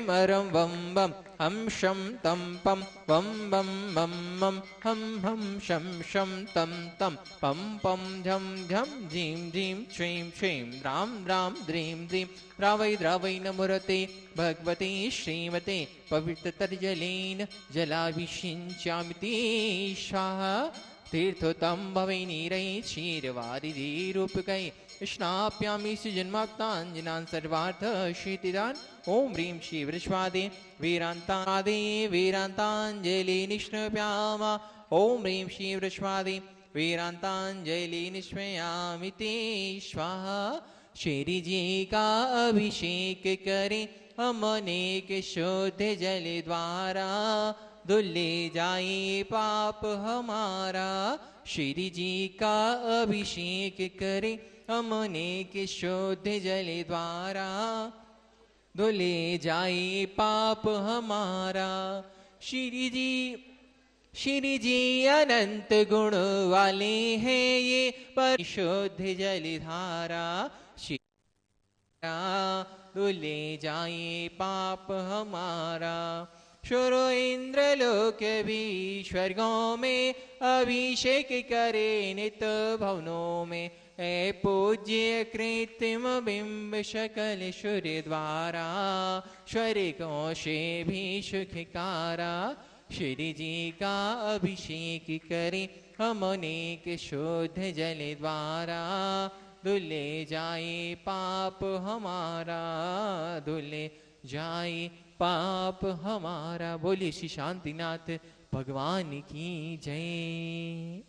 अरं वं वं हम शं तं पं वं वं मं मं हम शं शं तं तं पं पं झं झं झीं झीं श्रीं श्रीं रां रां द्रीं द्रीं द्रावै द्रावै नमोरते भगवते श्रीमते पवित्रतरजलेन जलाभिषिञ्चामि ते स्वाहा तीर्थोत्तम भवै नीरै क्षीरवारिधिरूपकै स्नाप्यामि सुजन्माक्ताञ्जनान् सर्वार्थसिद्धिदान् ॐ ह्रीं शिवस्वादे वीरान्तादे वीरान्ताञ्जलि निष्णप्याम ॐ ह्रीं शिवस्वादे वीरान्ताञ्जलि निष्णयामि ते स्वाहा श्री जी का अभिषेक करें हम अनेक शुद्ध जल द्वारा धुले जाए पाप हमारा श्री जी का अभिषेक करें हम अनेक शुद्ध जल द्वारा धुले जाए पाप हमारा श्री जी अनंत गुण वाले हैं ये परिशुद्ध जलधारा धुले जाए पाप हमारा शुरो इंद्र लोक भी स्वर्गों में अभिषेक करे नित भवनों में ए पूज्य कृत्रिम बिंब शकल सूर्य द्वारा स्वर्गों से भी सुखकारा श्री जी का अभिषेक करें हम अनेक शुद्ध जल द्वारा धुले जाए पाप हमारा धुले जाए पाप हमारा। बोलिए श्री शांतिनाथ भगवान की जय।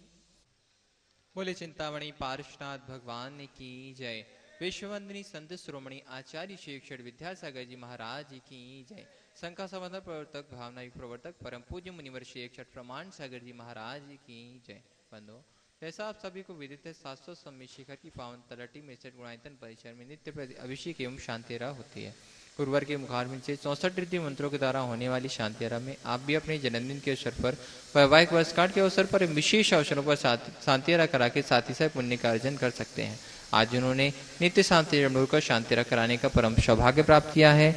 बोले चिंतामणि पार्श्वनाथ भगवान की जय। विश्ववंदनी संत श्रोमणी आचार्य श्री अक्षर विद्यासागर जी महाराज की जय। संका समाधान प्रवर्तक भावना युग प्रवर्तक परम पूज्य मुनिवर श्री अक्षर प्रमाण सागर जी महाराज की जय। बंधु जैसा आप सभी को विदित है 700 सम्मित शिखर की पावन तलटी में गुणायतन परिसर में नित्य प्रति अभिषेक एवं शांतिरा होती है। गुरुवार के मुखारबिंद से 64 रीति मंत्रों के द्वारा होने वाली शांतियारा में आप भी अपने जन्मदिन के अवसर पर वैवाहिक वर्षगांठ के अवसर पर विशेष अवसरों पर शांतियारा करा के साथ ही साथ पुण्य का अर्जन कर सकते हैं। आज उन्होंने नित्य शांति का शांतियारा कराने का परम सौभाग्य प्राप्त किया है।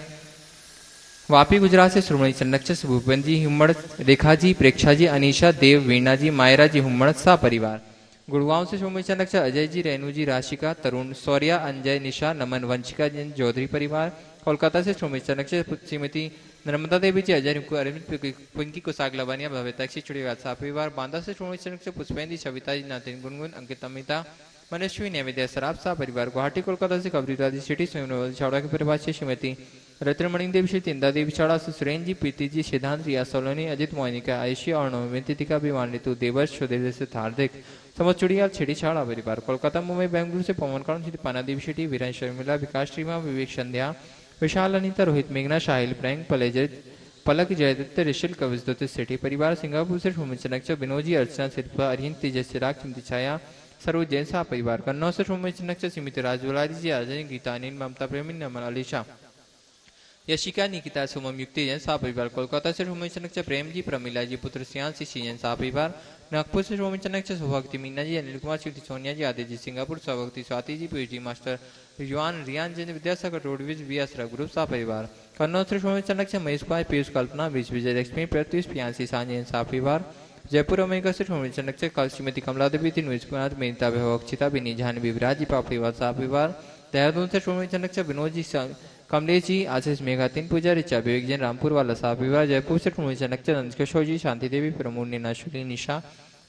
वापी गुजरात से श्रोमणी चन्नक्षस भूपेन जी हुम्मड़, रेखा जी, प्रेक्षा जी, अनीशा, देव, वीणा जी, मायरा जी हुम्मड़ सा परिवार। गुड़गांव से श्रोमणी चन्नक्षस अजय जी, रेणु जी, राशिका, तरुण, सौर्या, अंजय, निशा, नमन, वंशिका जी, चौधरी परिवार। कोलकाता से श्रोमणी चन्नक्षस श्रीमती नर्मदा देवी जी, अजय, रिंकू, अरविंद, पिंकी, कुसाग, लवानिया, भविताक्षी, चुड़ीवाल सा परिवार। बांदा से श्रोमणी चन्नक्षस पुष्पेंद्र, सविता जी, नातिन, गुनगुन, अंकित, अमिता, मनस्वी, नैवेद्य, सराब सा परिवार। गुवाहाटी कोलकाता से कबरीराज सिटी स्वयं छावड़ा के परिवार से श्रीमती रत्नमणि देवी, श्री तिंदा देवी छाड़ा से सुरेन जी, प्रीति जी, सिद्धांत, रिया सोलोनी, अजित, मोनिका, आयुषी और नवमी तिथि का अभिमान ऋतु, देवर्ष, सुदेव से हार्दिक समझ चुड़ियाल, छिड़ी छाड़ा परिवार। कोलकाता, मुंबई, बेंगलुरु से पवन करण, श्री पाना देवी शेट्टी, वीरेन शर्मिला, विकास श्रीमा, विवेक संध्या, विशाल, अनिता, रोहित, मेघना, शाहिल, प्रैंक, पलक, जयदत्त, ऋषिल, कविजदत्त सेठी परिवार। सिंगापुर से सोमन चनक, विनोजी, अर्चना, शिल्पा, अरिहन, तेजस, चिराग, चिमती छाया, सरोज जैन सा परिवार। कन्नौज से सोमन चनक, सीमित राजवलारी जी, अजय, गीता, अनिल, ममता, प्रेमी, नमन, अलीशा, यशिका, निकिता, सुमम, युक्ति जैन सा परिवार। कोलकाता से सोमन चनक, प्रेम जी, प्रमिला जी, पुत्र सियान, सी जैन सा परिवार। नागपुर से सोमन चनक, सौभक्ति, मीना जी, अनिल कुमार, श्री सोनिया जी, आदित्य जी, सिंगापुर, सौभक्ति, Swati ji, PhD master Yuvan, Riyan Jain, Vidyasagar roadways, VS group सा परिवार। कन्नौज से सोमन चनक, महेश कुमार, पीयूष, कल्पना, बीच विजय लक्ष्मी, प्रत्युष, पियांसी, सांजन सा परिवार। जयपुर अमेरिका से सोमन चनक से श्रीमती कमला देवी, तीन मेनिता, अक्षिता, बिनी, जाह्नवी, विराज जी, पापड़ीवाल सा परिवार। देहरादून से सोमन चनक से विनोद जी, कमलेश जी, आशीष, मेघा, तीन पूजा, रिचा, विवेक जैन, रामपुर वाला सा परिवार। जयपुर से सोमन चनक से नंदकिशोर जी, शांति देवी, प्रमोद, नीना, शुक्ली, निशा,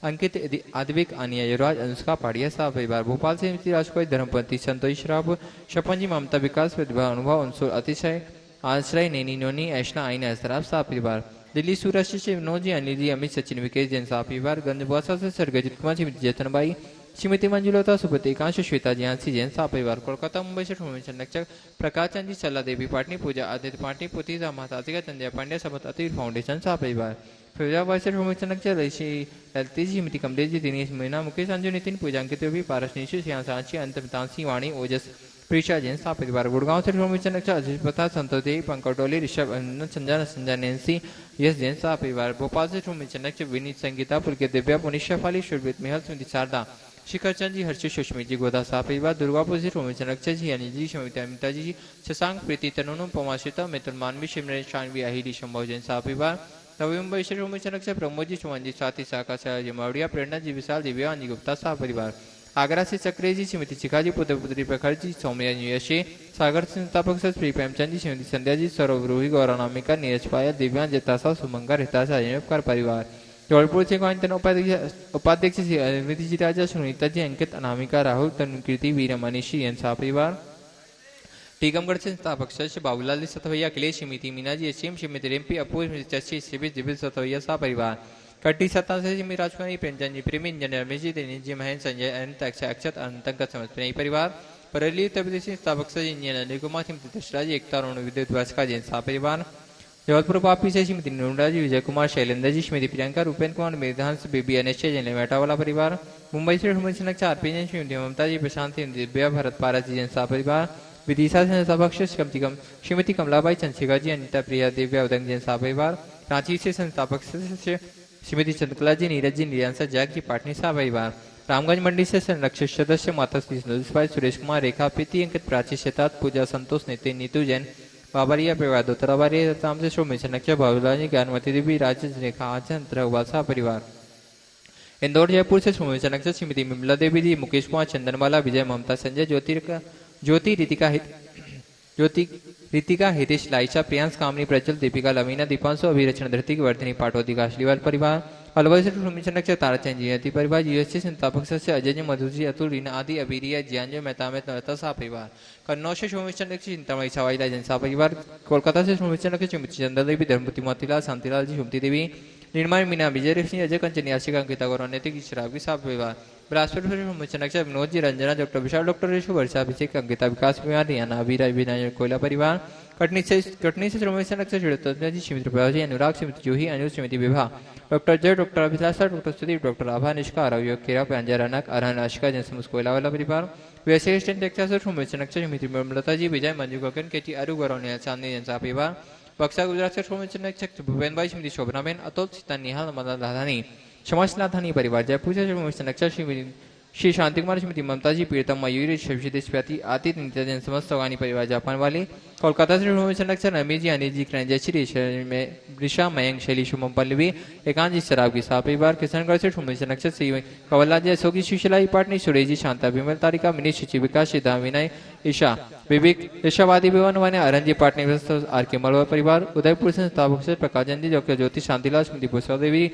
अंकित, आदिविक, आनिया, युवराज, अनुष्का, पाड़िया सा परिवार। भोपाल से राजकोई, धर्मपति, संतोष श्राप, शपन जी, ममता, विकास, प्रतिभा, अनुभव, अंशुर, अतिशय, आश्रय, नैनी, नोनी, ऐशना, आईना, शराब सा परिवार। दिल्ली सूरत से विनोद जी, अनिल जी, अमित, सचिन, विकेश जैन सा परिवार। गंजबुआसा से सरगजित कुमार, श्रीमती जतनबाई, श्रीमती मंजुलता, सुपति, एकांश, श्वेता, जियांसी जैन सा परिवार। कोलकाता, मुंबई से सोमन चन्नक, प्रकाश चंद जी, सल्ला देवी, पाटनी, पूजा, आदित्य पाटनी, पुतीजा, महातातिका, चंद्या पांड्या, सबत, अतीर फाउंडेशन सा परिवार। फिरोजाबाद से सोमन चन्नक, ललित जी, श्रीमती कमलेश जी, दिनेश, मीना, मुकेश, अंजू, नितिन, पूजा, अंकित, पारस, निशु, श्याम, सांची, अंत, तांसी, वाणी, ओजस, प्रीशा जैन सा परिवार। गुड़गांव से सोमन चन्नक, अजीत प्रसाद, संतोष देवी, पंकज डोली, ऋषभ, संजना, संजय, नैन्सी, यश जैन सा परिवार। भोपाल से सोमन चन्नक, विनीत, संगीता, पुलके, दिव्या, मुनिशा फाली, शुरबित, मेहल, स्मृति, शारदा, शिखर चंद जी, हर्षित सुष्मित जी, गोदा शाह परिवार, दुर्गापुर से रोमित रक्षा जी, अनिल जी, शमिता अमिता जी, शशांक प्रीति तनुनु पमाशिता मित्र मानवी शिमरन शानवी अहिरी शंभव जैन शाह परिवार, नवी मुंबई से रोमित रक्षा प्रमोद जी, सुमन जी, साथी शाखा जी मौड़िया, प्रेरणा जी, विशाल दिव्यांग जी, गुप्ता शाह परिवार, आगरा से चक्रे जी, श्रीमती शिखा जी, पुत्र पुत्री प्रखर जी, सौम्या यशे, सागर से संस्थापक सर श्री प्रेमचंद जी, श्रीमती संध्या जी, सौरभ रूही, गौरानामिका, नीरज पायल, दिव्यांग जितासा, सुमंगा हिताशा जयकार परिवार, जबलपुर से कांचन उपाध्यक्ष श्री अनिति जी, राजा सुनीता जी, अंकित अनामिका, राहुल तनुकीर्ति, वीर मनीषी एन शाह परिवार, टीकमगढ़ से संस्थापक सदस्य बाबूलाल सतवैया, अखिलेश, श्रीमती मीना जी, एसएम, श्रीमती रिम्पी, अपूर्व, श्रीमती चची, शिविर दिविल सतवैया शाह परिवार, कट्टी सत्ता से श्रीमती राजकुमारी, प्रेमचंद जी, प्रेमी, इंजीनियर रमेश जी, दिनेश जी, महेंद्र, संजय, अनंत, अक्षय, अक्षत, अनंत समर्पण परिवार, बरेली उत्तर प्रदेश से संस्थापक सदस्य इंजीनियर अनिल कुमार, श्रीमती दशरा जी, एकता रोण विद्युत भास्कर जैन शाह परिवार, जबलपुर वापी से श्रीमती नूरा जी, विजय कुमार, शैलेंद्र जी, श्रीमती प्रियंका, रूपेन कुमार, मेधांश, बेबी अनिश्चय जैन मेटा वाला परिवार, मुंबई से आरपी जैन, श्रीमती ममता जी, प्रशांत, दिव्या, भरत पारा जी जैन शाह परिवार, विदिशा से संस्थापक श्रीमती कमलाबाई, चंद्रशेखर जी, अनिता प्रिया, दिव्या उदंग जैन शाह परिवार, रांची से संस्थापक सदस्य श्रीमती चंद्रकला जी, नीरज जी, निरंसा जैक जी, पाटनी शाह परिवार, रामगंज मंडी से संरक्षक सदस्य माता श्री सुरेश कुमार, रेखा प्रीति, अंकित, प्राची शतात, पूजा, संतोष, नितिन, नीतू जैन, बाबरिया परिवार, दोतराबारी राम से शोमित नक्शा, बाबूलाल ज्ञानवती देवी, राजेश रेखा आचन, शाह परिवार, इंदौर जयपुर से शोमित नक्शा, श्रीमती विमला देवी जी, मुकेश कुमार, चंदनवाला, विजय, ममता, संजय, ज्योति रितिका, हितेश, लाइशा, प्रियांश, कामनी, प्रज्वल, दीपिका, लवीना, दीपांशु, अभिरचना, धरती, वर्धनी, पाटोदी, काशलीवाल परिवार, अलवर से शोमित नक्शा, ताराचंद जी परिवार, यूएससी संस्थापक सदस्य अजय जी, मधुजी, अतुल, रीना आदि, अबीरिया, जियानजो, मेहता, नवरता शाह परिवार, कन्नौज से शोमित नक्शा, चिंतामणि, सवाईला जैन शाह परिवार, कोलकाता से शोमित नक्शा, श्रीमती चंद्र देवी, धर्मपति मोतीलाल, शांतिलाल जी, सुमती देवी, निर्माण, मीना, विजय सिंह, अजय कंचन, याशिका, अंकिता, गौरव, नैतिक, शराबी शाह परिवार, बिलासपुर से शोमित नक्शा, विनोद जी, रंजना, डॉक्टर विशाल, डॉक्टर रेशु, वर्षा, अभिषेक, अंकिता, विकास परिवार, रियाना, अबीरा, विनायक, कोयला परिवार, कटनी से श्रोमित नक्शा, श्रीमती श्रीमती प्रभा जी, अनुराग, श्रीमती जूही, अनुज, श्रीमती विभा, डॉक्टर जय, डॉक्टर अभिलाषा, डॉक्टर सुदीप, डॉक्टर आभा, निष्का, आरव, केरा, प्रांजल, रनक, अरहन, आशिका, जनसमुस, कोयला वाला परिवार, वैसे नक्शा, श्रीमती नक्शा, श्रीमती ममलता जी, विजय, मंजू गगन, केटी, अरु, गौरव, चांदनी जनसा परिवार, बक्सा गुजरात से श्रोमित नक्शा, भूपेन भाई, श्रीमती शोभनाबेन, अतुल, सीता, निहाल, मदन लाधानी, समाज लाधानी परिवार, जयपुर से श्रोमित नक्शा, श्री शांति कुमार, श्रीमती ममता जी, प्रीतम, मयूरी, शशिदेशव्याति, आतिथ्य, नित्य जैन, समस्त सवानी परिवार, जापान वाले, कोलकाता से शोमित नक्शा, रमेश जी, अनिल जी, जयश्री, ऋषा, मयंक, शैली, शुभम, पल्लवी, एकांत जी, शराब की शाह परिवार, किशनगढ़ से शोमित नक्शा, श्री कवल्ला जी, अशोकी, सुशीला पाटनी, सुरेश जी, शांता, विमल, तारिका, मिनी, शुचि, विकास, सिद्धा, विनय, ईशा, विवेक, ईशावादी विवन, आरन जी, पाटनी, आर के मलवा परिवार, उदयपुर से संस्थापक से प्रकाश जी, डॉक्टर ज्योति, शांतिलाल, स्मृति पुष्पा देवी,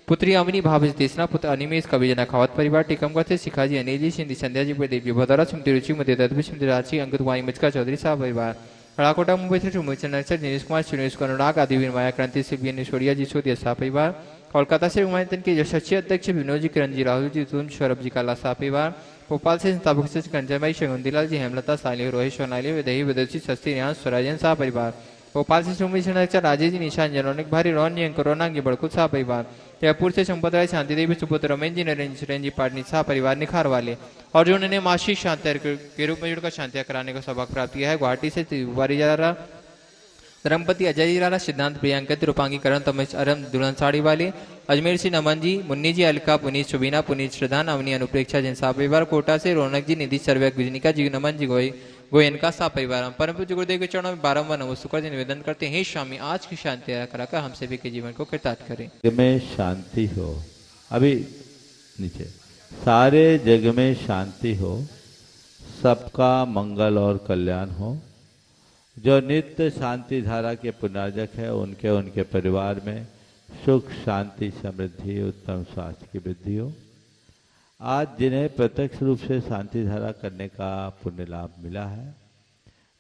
पुत्री अमिनी, भाभी तीसरा, पुत्र अनिमेश, कविजना खावत परिवार, टीकमगढ़ से शिखाजी, अनिल जी, सिंधी, संध्या जी, देवी, भदौरा, स्मृति रुचि, मध्य तत्वी, स्मृति राशि, अंकित, वाणी, मचका, चौधरी शाह परिवार, अड़ाकोटा, मुंबई से सुमित नक्सर, दिनेश कुमार, सुरेश अनुराग, आदि माया क्रांति से सोडिया जी, सोदिया शाह परिवार, कोलकाता से उमायतन के यशस्वी अध्यक्ष विनोद जी, किरण जी, राहुल जी, तुन, सौरभ जी, काला शाह परिवार, भोपाल से संस्थापक से कंचनबाई, शगुंदीलाल जी, हेमलता, साली, रोहित, सोनाली, विदयी, विदुषी, सस्ती, रियांश, स्वराजन शाह परिवार, भोपाल से सुमित नक्सर, राजेश जी, निशान, जनौनिक भारी, रोहन जी, अंकुरोना जी, बड़कुल शाह परिवार, जयपुर से संपत राय, शांति देवी, सुपुत्र रमेश जी, नरेंद्र सुरेंद्र जी, पाटनी शाह परिवार, निखार वाले, और जो उन्होंने मासिक शांति के रूप में जुड़कर शांतियां कराने का सौभाग्य प्राप्त किया है। गुवाहाटी से तिवारी जा रहा, धर्मपति अजय जी राणा, सिद्धांत, प्रियंकित, रूपांगी, करण, तमेश, अरम, दुल्हन साड़ी वाले, अजमेर से नमन जी, मुन्नी जी, अलका, पुनीत, सुबीना, पुनीत, श्रद्धान, अवनी, अनुप्रेक्षा जैन शाह परिवार, कोटा से रौनक जी, निधि, सर्वैक, गुजनिका जी, नमन जी, गोयनका शाह परिवार, परम पूज्य गुरुदेव के चरणों में बारंबार नमस्कार निवेदन करते हैं, हे स्वामी आज की शांति कराकर हम सभी के जीवन को कृतार्थ करें। जग में शांति हो, अभी नीचे, सारे जग में शांति हो, सबका मंगल और कल्याण हो। जो नित्य शांति धारा के पुनर्जक है उनके उनके परिवार में सुख, शांति, समृद्धि, उत्तम स्वास्थ्य की वृद्धि हो। आज जिन्हें प्रत्यक्ष रूप से शांति धारा करने का पुण्य लाभ मिला है,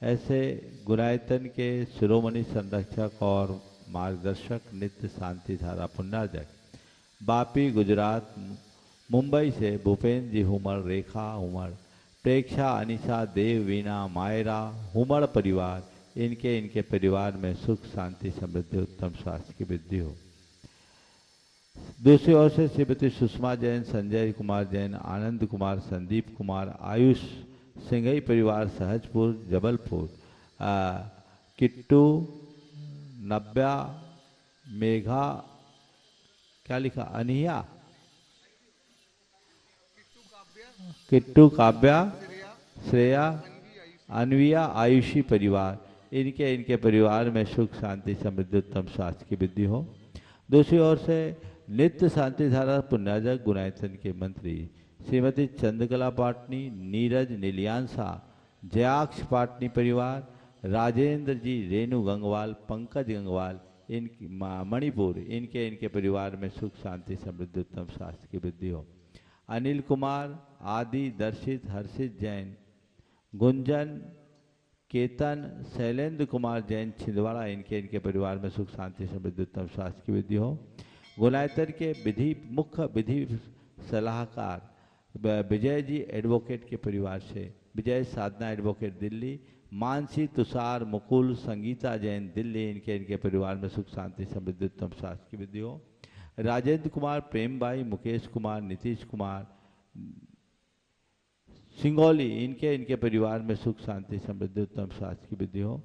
ऐसे गुणायतन के शिरोमणि संरक्षक और मार्गदर्शक नित्य शांति धारा पुण्यजक बापी, गुजरात, मुंबई से भूपेंद्र जी हुमर, रेखा हुमर, प्रेक्षा, अनिशा, देव, वीणा, मायरा, हुमर परिवार, इनके परिवार में सुख, शांति, समृद्धि, उत्तम स्वास्थ्य की वृद्धि हो। दूसरी ओर से श्रीमती सुषमा जैन, संजय कुमार जैन, आनंद कुमार, संदीप कुमार, आयुष, सिंघई परिवार, सहजपुर, जबलपुर, किट्टू, नब्या, मेघा, क्या लिखा, अनिया, किट्टू, काव्या, श्रेया, अनविया, आयुषी परिवार, इनके परिवार में सुख शांति समृद्धि उत्तम स्वास्थ्य की वृद्धि हो। दूसरी ओर से नित्य शांति धारा पुण्याजक गुणायतन के मंत्री श्रीमती चंद्रकला पाटनी, नीरज नीलियांसा, जयाक्ष पाटनी परिवार, राजेंद्र जी, रेणु गंगवाल, पंकज गंगवाल, इनकी मणिपुर, इनके परिवार में सुख शांति समृद्धि उत्तम स्वास्थ्य की वृद्धि हो। अनिल कुमार, आदि, दर्शित, हर्षित जैन, गुंजन, केतन, शैलेंद्र कुमार जैन छिंदवाड़ा, इनके परिवार में सुख शांति समृद्धि उत्तम स्वास्थ्य की वृद्धि हो। गुनायतर के मुख्य विधि सलाहकार विजय जी एडवोकेट के परिवार से विजय साधना एडवोकेट दिल्ली, मानसी, तुषार, मुकुल, संगीता जैन दिल्ली, इनके परिवार में सुख शांति समृद्धि उत्तम स्वास्थ्य की वृद्धि हो। राजेंद्र कुमार, प्रेमबाई, मुकेश कुमार, नीतीश कुमार, सिंगौली, इनके परिवार में सुख शांति समृद्धि उत्तम स्वास्थ्य की वृद्धि हो।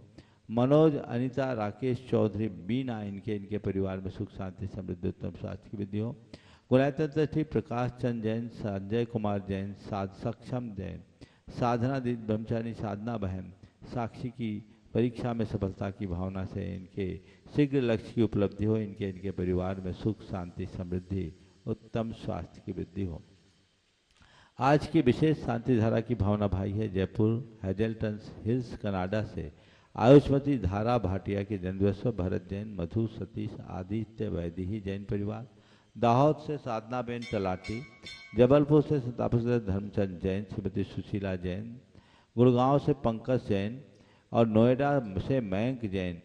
मनोज, अनिता, राकेश चौधरी, बीना, इनके परिवार में सुख शांति समृद्धि उत्तम स्वास्थ्य की वृद्धि हो। गुणायतन ट्रस्टी प्रकाश चंद जैन, संजय कुमार जैन, सक्षम जैन, साधना दीदी ब्रह्मचारी, साधना बहन, साक्षी की परीक्षा में सफलता की भावना से इनके शीघ्र लक्ष्य की उपलब्धि हो। इनके परिवार में सुख शांति समृद्धि उत्तम स्वास्थ्य की वृद्धि हो। आज की विशेष शांति धारा की भावना भाई है जयपुर हैजलटन हिल्स कनाडा से आयुष्मती धारा भाटिया के जन्मदिवस पर भरत जैन, मधु, सतीश, आदित्य वैदिही जैन परिवार, दाहोद से साधना बेन तलाटी, जबलपुर से संतापसर धर्मचंद जैन, श्रीमती सुशीला जैन, गुड़गांव से पंकज जैन और नोएडा से मयंक जैन,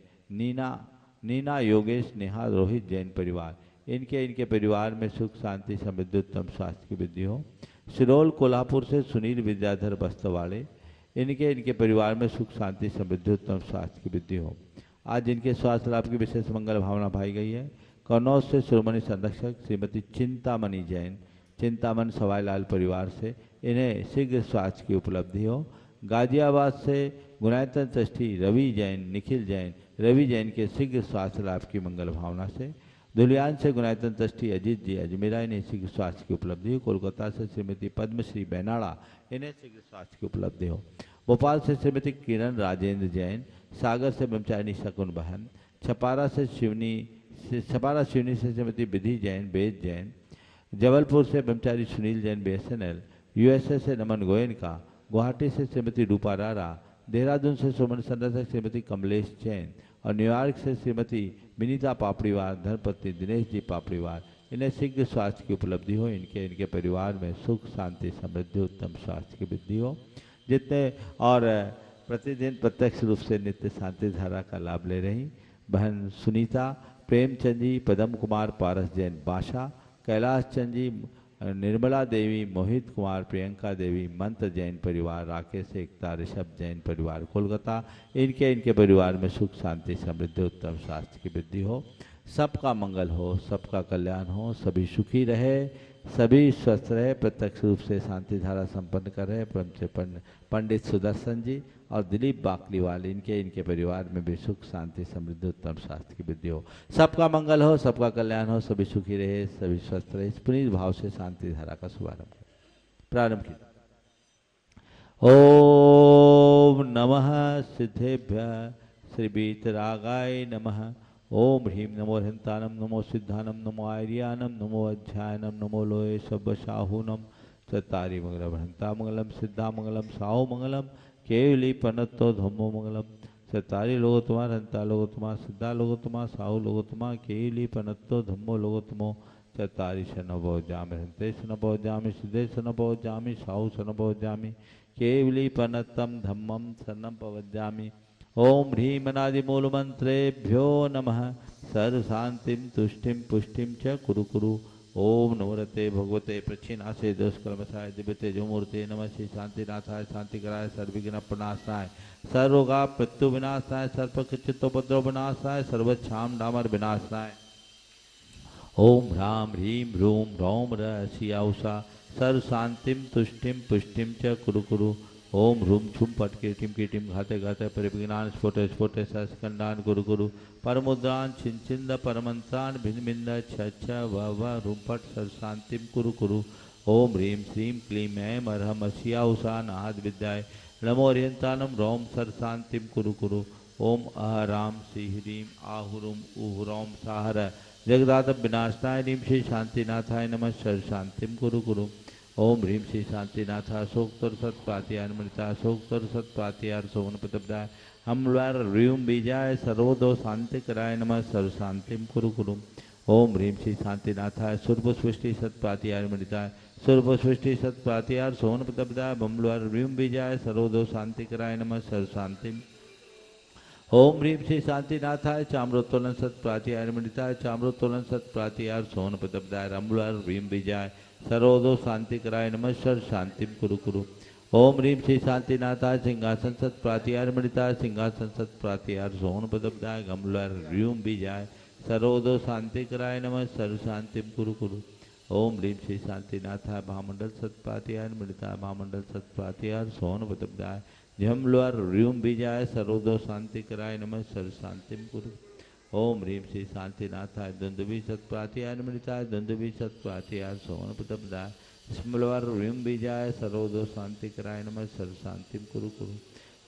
नीना योगेश, नेहा, रोहित जैन परिवार, इनके परिवार में सुख शांति समृद्धि उत्तम स्वास्थ्य की वृद्धि हो। सिरोल कोल्हापुर से सुनील विद्याधर बस्तवाड़े, इनके परिवार में सुख शांति समृद्धि उत्तम स्वास्थ्य की वृद्धि हो। आज इनके स्वास्थ्य लाभ की विशेष मंगल भावना भाई गई है। कन्नौज से शिरोमणि संरक्षक श्रीमती चिंतामणि जैन, चिंतामन सवाईलाल परिवार से, इन्हें शीघ्र स्वास्थ्य की उपलब्धि हो। गाजियाबाद से गुणायतन ट्रस्टी रवि जैन, निखिल जैन, रवि जैन के शीघ्र स्वास्थ्य लाभ की मंगल भावना से। धुलियान से गुणायतन ट्रस्टी अजीत जी अजमेरा, इन्हें शीघ्र स्वास्थ्य की उपलब्धि हो। कोलकाता से श्रीमती पद्मश्री बैनाड़ा, इन्हें शीघ्र स्वास्थ्य की उपलब्धि हो। भोपाल से श्रीमती किरण राजेंद्र जैन, सागर से ब्रह्मचारिणी शकुन बहन, छपारा शिवनी से श्रीमती विधि जैन, वेद जैन, जबलपुर से ब्रह्मचारी सुनील जैन BSNL, USA से नमन गोयनका, गुवाहाटी से श्रीमती रूपा रारा, देहरादून से श्रोमणी संरक्षक श्रीमती कमलेश जैन और न्यूयॉर्क से श्रीमती विनीता पापड़ीवार, धर्मपत्नी दिनेश जी पापड़ीवार, इन्हें शीघ्र स्वास्थ्य की उपलब्धि हो। इनके परिवार में सुख शांति समृद्धि उत्तम स्वास्थ्य की वृद्धि हो। जितने और प्रतिदिन प्रत्यक्ष रूप से नित्य शांति धारा का लाभ ले रही बहन सुनीता, प्रेमचंद जी, पदम कुमार, पारस जैन बाशा, कैलाश चंद जी, निर्मला देवी, मोहित कुमार, प्रियंका देवी, मंत्र जैन परिवार, राकेश एकता, ऋषभ जैन परिवार कोलकाता, इनके परिवार में सुख शांति समृद्धि उत्तम स्वास्थ्य की वृद्धि हो। सबका मंगल हो, सबका कल्याण हो, सभी सुखी रहे, सभी स्वस्थ रहे, प्रत्यक्ष रूप से शांति धारा संपन्न कर रहे पंडित सुदर्शन जी और दिलीप बाकलीवाल, इनके परिवार में भी सुख शांति समृद्धि उत्तम स्वास्थ्य की वृद्धि हो। सबका मंगल हो, सबका कल्याण हो, सभी सुखी रहे, सभी स्वस्थ रहे। इस पुनीत भाव से शांति धारा का शुभारंभ प्रारंभ किया। ओम नमः सिद्धेभ्य श्री वीतरागाय नमः। ओम ह्रीं नमो हंतानम, नमो सिद्धानम, नमो आर्यानम, नमो अध्यायनम, नमो लोये सब्बशाहूनम। चत्तारि मंगलम हंता मंगलम, सिद्धा मंगलम, साहु मंगलम, केवली पनत्तो धम्मो मंगलम। चत्तारि लोगोत्तमा, हंता लोगोत्तमा, सिद्धा लोगोत्तमा, साहु लोगोत्तमा, केवली पनत्तो धम्मो लोगोत्तमो। चत्तारि शनभो जामि, हंते शनभो जामि, सिद्धे शनभो जामि, साहु शनभो जामि, केवली पनत्तम धम्मम शरणं पवज्जामि। ओम ह्रीं अनादिमूल मंत्रेभ्यो नमः। सर्व शांतिं तुष्टिं पुष्टिं च कुरु कुरु। ओम नमोरते भगवते प्रच्छिन्नासे दोषकल्मषाय दिव्यतेजोमूर्ते नमः। श्री शांतिनाथाय शांतिकराय सर्वविघ्न प्रणाशाय सर्वरोगा मृत्यु विनाशाय सर्वचित्तोपद्रव विनाशाय सर्वक्षाम डामर विनाशाय। ओम ह्रां ह्रीं ह्रूं ह्रौं रसियाउषा सर्व शांतिं तुष्टिं पुष्टिं च कुरु कुरु। ओम ह्रूं छुम पट कीटिम कीटिम घाते घाते परिविघ्नान स्फोटे स्फोटे सस्कंडान गुरु गुरु परमुद्रान छिंचिंद परमंत्रान भिन्न भिन्न छ व ह्रूं पट सर्व शांतिम कुरु कुरु। ओम ह्रीं श्रीं क्लीं ऐं अर्हं अस्या उषा नाद विद्याय नमो अर्यन्तानं रौं सर्वशान्तिं कुरु कुरु। ओम अहरां श्रीह्रीं आहुरुम उहुरौं साहर जगदाद विनाशनाय ह्रीं श्री शांतिनाथाय नमः सर्वशान्तिं कुरु कुरु। ओम ह्रीं श्री शांतिनाथ अशोकतर सत्पातियार मृता अशोकतर सत्पातियार सोवन प्रतपदाय हमलार ह्रीं बीजाय सर्वदो शांति कराय नमः सर्व शांतिम कुरु कुरु। ओम ह्रीं श्री शांतिनाथाय सर्व सृष्टि सत्पातियार मृताय सर्व सृष्टि सत्पातियार सोवन प्रतपदाय बमलवार ह्रीं बीजाय सर्वदो शांति कराय नमः सर्व शांतिम। ओम ह्रीं श्री शांतिनाथाय चाम्रोत्तोलन सत्प्रातिहार मृताय चाम्रोत्तोलन सत्प्रातिहार सोन प्रतपदाय रमलार ह्रीं बीजाय सर्वदो शांति कराय नमः सर्व शांतिम कुरु कुरु। ओम ह्रीं श्री शांतिनाथाय सिंहासन सत्प्रातिहार मृताय सिंहासन सत्प्रातिहार सोन प्रतपदाय गमलार ह्रीं बीजाय सर्वदो शांति कराय नमः सर्व शांतिम कुरु कुरु। ओम ह्रीं श्री शांतिनाथाय महामंडल सत्प्रातिहार मृताय महामंडल सत्प्रातिहार सोन प्रतपदाय झमलवार ह्रीं बीजाय सर्वदो शांति कराय नमः सर्व शांतिम कुरु। ओम ह्रीं श्री शांतिनाथाय द्वंद्वी सत्प्रातिहार मृताय द्वंद्वी सत्प्रातिहार सोवन प्रतपदाय स्मलवार ह्रीं बीजाय सर्वदो शांति कराय नमः सर्व शांतिम कुरु कुरु।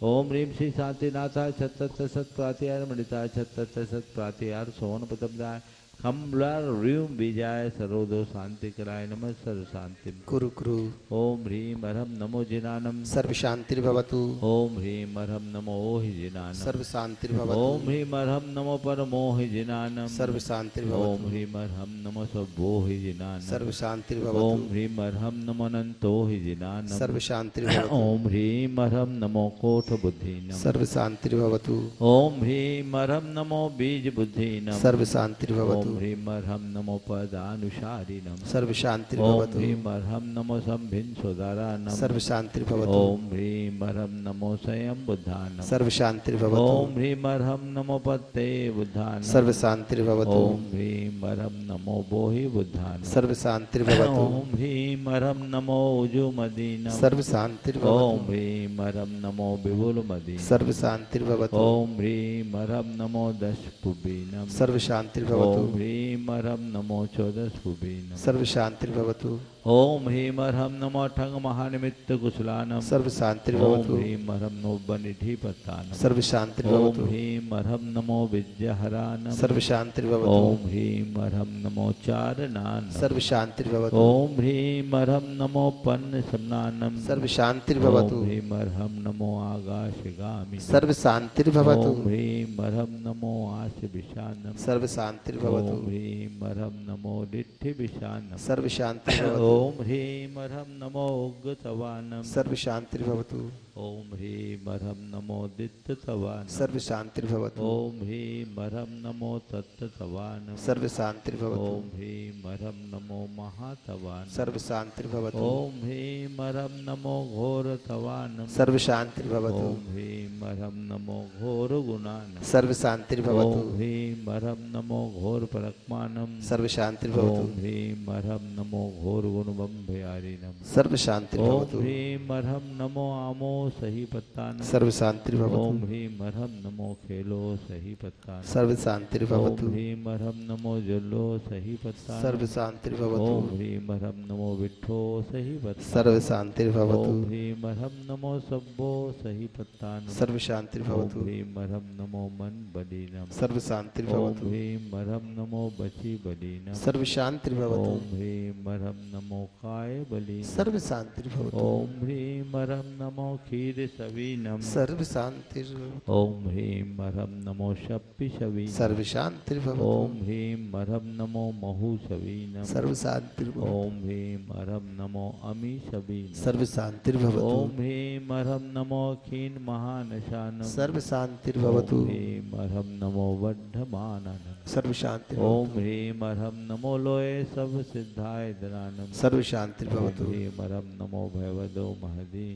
ओम ह्रीं श्री शांतिनाथाय छत्त सत्प्रातिहार मृताय छत्त सत्प्रातिहार सोवन प्रतपदाय खम्बलार ह्रीं बीजाय सर्वदो शांति कराय नमः सर्व शांतिम कुरु कुरु। ओम ह्रीं अर्हं नमो जिनानं सर्व शांतिर्भवतु। ओम ह्रीं अर्हं नमो हि जिनानं सर्व शांतिर्भवतु। ओम ह्रीं अर्हं नमो परमो हि जिनानं सर्व शांतिर्भवतु। ओम ह्रीं अर्हं नमो सभ्यो हि जिनानं सर्व शांतिर्भवतु। ओम ह्रीं अर्हं नमो अनन्तो हि जिनानं सर्व शांतिर्भवतु। ओम ह्रीं अर्हं नमो कोट बुद्धिनं सर्व शांतिर्भवतु। ओम ह्रीं अर्हं नमो बीज बुद्धिनं सर्व शांतिर्भवतु। ओम ह्रीं अर्हं नमो पदानुसारिणं सर्व ओम शांतिर्भवतु। ह्रीं अर्हं नमो संभिन्सोदारानं सर्व शांतिर्भवतु। ओम ह्रीं अर्हं नमो स्वयं बुद्धानं सर्व शांतिर्भवतु। ओम ह्रीं अर्हं नमो पते बुद्धानं सर्व शांतिर्भवतु। ओम ह्रीं अर्हं नमो बोहि बुद्धानं सर्व शांतिर्भवतु। ओम ह्रीं अर्हं नमो उजुमदीनं सर्व शांतिर्भवतु। ओम ह्रीं अर्हं नमो विपुलमदीनं सर्व शांतिर्भवतु। ओम ह्रीं अर्हं नमो दशपुबीनं सर्व शांतिर्भवतु। ओम ह्रीं अर्हं नमो चौदशपुबीनं सर्व शांतिर्भवतु। ओम ह्रीं अर्हं नमो ठंग महानिमित्त कुशलानं सर्व ओम शांतिर्भवतु। ह्रीं अर्हं नमो बनिधिपतानं सर्व ओम शांतिर्भवतु। ह्रीं अर्हं नमो विद्याहरानं सर्व शांतिर्भवतु। ओम ह्रीं अर्हं नमो चारणानं सर्व शांतिर्भवतु। ओम ह्रीं अर्हं नमो पन्न समनानं सर्व शांतिर्भवतु। ओम ह्रीं अर्हं नमो आकाशगामिनं सर्व शांतिर्भवतु। ओम ह्रीं अर्हं नमो आस्य विशानं सर्व शांतिर्भवतु। ओम ह्रीं अर्हं नमो दिट्ठि विशानं सर्व शांतिर्भवतु। ओम ह्रीं अर्हं नमो उग्गतवानं सर्व शांतिर्भवतु। ओम ह्रीं अर्हं नमो दित्ततवानं सर्व शांतिर्भवतु। ओम ह्रीं अर्हं नमो तत्ततवानं सर्व शांतिर्भवतु। ओम ह्रीं अर्हं नमो महातवानं सर्व शांतिर्भवतु। ओम ह्रीं अर्हं नमो घोरतवानं सर्व शांतिर्भवतु। ओम ह्रीं अर्हं नमो घोरगुणानं सर्व शांतिर्भवतु। ओम ह्रीं अर्हं नमो घोरपरक्मानं सर्व शांतिर्भवतु। ओम ह्रीं अर्हं नमो घोरगुणबम्भयारिणं सर्व ओम शांतिर्भवतु। ह्रीं अर्हं नमो आमो सही पत्तानं सर्व शांतिर्भवतु। ओम ह्रीं अर्हं नमो खेलो सही पत्तानं सर्व शांतिर्भवतु। ओम ह्रीं अर्हं नमो जल्लो सही पत्तानं सर्व शांतिर्भवतु। ओम ह्रीं अर्हं नमो विठ्ठो सही पत्तानं सर्व शांतिर्भवतु। ओम ह्रीं अर्हं नमो सब्बो सही पत्तानं सर्व ओम शांतिर्भवतु। ह्रीं अर्हं नमो मन बलीनं सर्व ओम शांतिर्भवतु। ह्रीं अर्हं नमो बची बलीनं सर्व शांतिर्भवतु। ओम ह्रीं अर्हं नमो काय बलीनं सर्व शांतिर्भवतु। ओम ह्रीं अर्हं नमो क्षीर सवीनं सर्व शांतिर्भवतु। ओम ह्रीं अर्हं नमो शप्पि शवीनं सर्व शांतिर्भवतु। ओम ह्रीं अर्हं नमो महु सवीनं सर्व शांतिर्भवतु। ओम ह्रीं अर्हं नमो अमी सवीनं सर्व शांतिर्भवतु। ओम ह्रीं अर्हं नमो क्षीण महानशानं सर्व शांतिर्भवतु। ओम ह्रीं अर्हं नमो वर्धमाननं सर्व ओम शांतिर्भवतु। ह्रीं अर्हं नमो लोये सब सिद्धाय दरानं सर्व ओम शांतिर्भवतु। ह्रीं अर्हं नमो भयवदो महदी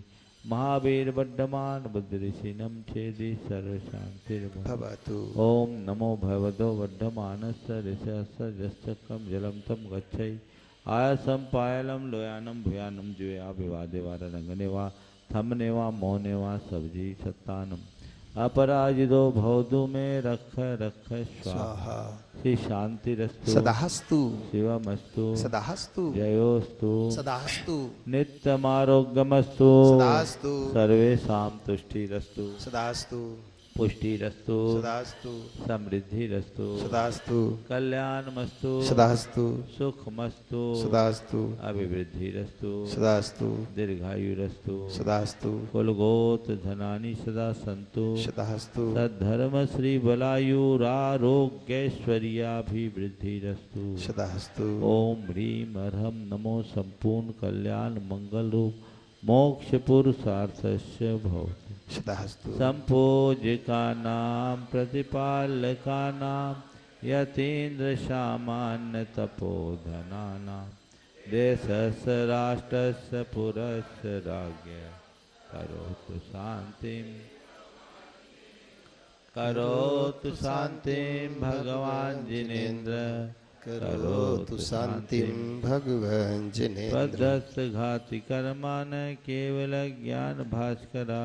महावीर वर्धमान बुद्धिशीनं छेदि सर्व शांतिर्भवतु भवतु। ओम नमो भगवतो वर्धमानस्य ऋषस्य जश्चक्रं जलं तं गच्छै आयासं पायलं लोयानं भूयानं जुया विवादे वा रंगने वा थमने वा मौने वा सब्जी सत्तानं अपराजितो भवतु में रख रख स्वाहा। स्वाहा। श्री शांतिरस्तु सदास्तु शिवमस्तु सदास्तु जयोस्तु सदास्तु नित्यमारोग्यमस्तु सदास्तु सर्वेषां तुष्टिरस्तु सदास्तु पुष्टिरस्तु सदास्तु समृद्धिरस्तु सदास्तु कल्याणमस्तु सदास्तु सुखमस्तु सदास्तु अभिवृद्धिरस्तु सदास्तु दीर्घायुरस्तु सदास्तु कुलगोत धनानि सदा सन्तु सदास्तु सद्धर्म श्री बलायुरारोग्यैश्वर्याभिवृद्धिरस्तु सदास्तु ओम ह्रीं अर्हं नमो संपूर्ण कल्याण मंगल रूप मोक्ष पुरुषार्थस्य भवतु सदास्तु संपूज्यकानां प्रतिपालकानां यतीन्द्र सामान्य तपोधनानां देशस्य राष्ट्रस्य पुरस्य राज्ञ करोतु शान्तिं भगवान् जिनेन्द्र करोतु शान्तिं भगवान् जिनेन्द्र प्रदत्त घाति कर्मान् केवल ज्ञान भास्करा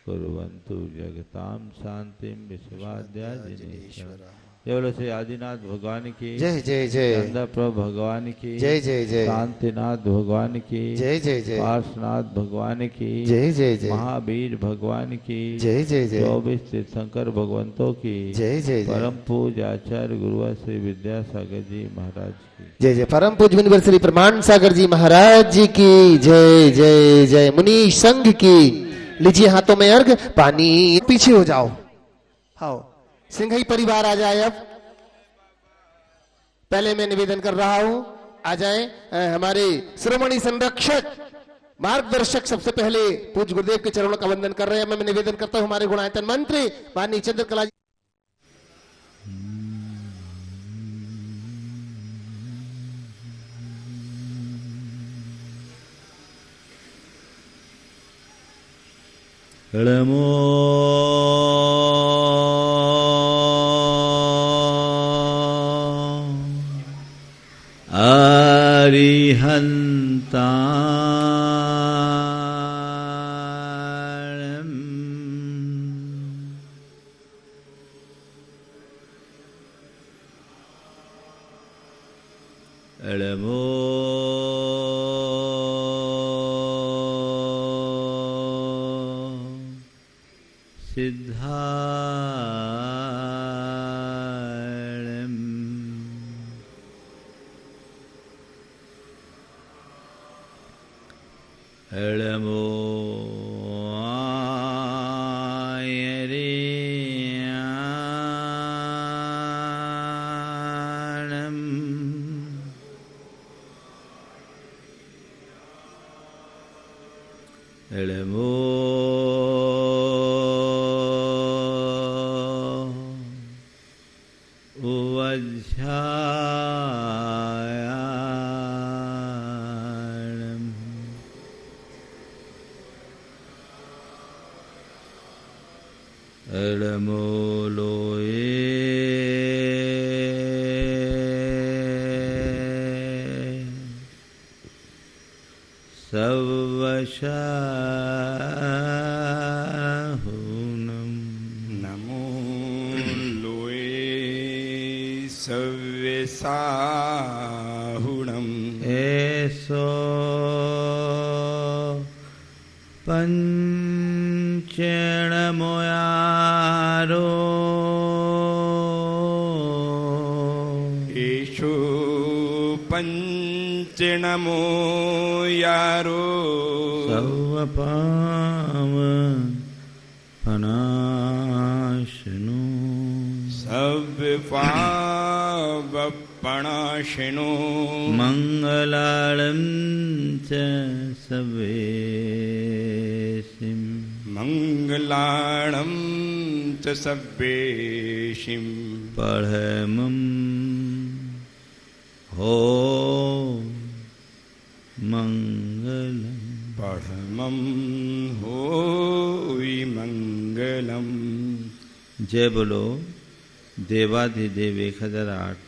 कुर्वन्तु जगतां शांतिं विश्वाद्या जिनेश्वर। जय बोलो श्री आदिनाथ भगवान की जय जय जय चंद्रप्रभु भगवान की जय जय जय शांतिनाथ भगवान की जय जय जय पार्श्वनाथ भगवान की जय जय जय महावीर भगवान की जय जय जय 24 तीर्थंकर भगवंतों की जय जय जय परम पूज्य आचार्य गुरुवर श्री विद्यासागर जी महाराज की जय जय परम पूज्य मुनिवर श्री प्रमाण सागर जी महाराज जी की जय जय जय। मुनि संघ की लीजिए हाथों में अर्घ पानी। पीछे हो जाओ। हाँ सिंघई परिवार आ जाए। अब पहले मैं निवेदन कर रहा हूं आ जाए हमारे शिरोमणि संरक्षक मार्गदर्शक सबसे पहले पूज्य गुरुदेव के चरणों का वंदन कर रहे हैं। मैं निवेदन करता हूं हमारे गुणायतन मंत्री वानी चंद्रकला जी। ळमो अरिहन्ताणम् ळमो सिद्धाणम् ळमो आयरियाणम् ळमो उवध्यायाणम् ळमो लोये सवशाहुनम् नमो लोये सव्यसाहुणम् एषो पञ्चणमोयारो एषो पञ्चणमो यारो सर्वपावपनाशनो सव्यपावपणाशिनो मङ्गलालं च सवेशिं मङ्गलाणं च सव्येशिं पढमं हो मङ्गलम् पढमं होयि मङ्गलम्। जय बोलो देवाधिदेव 1008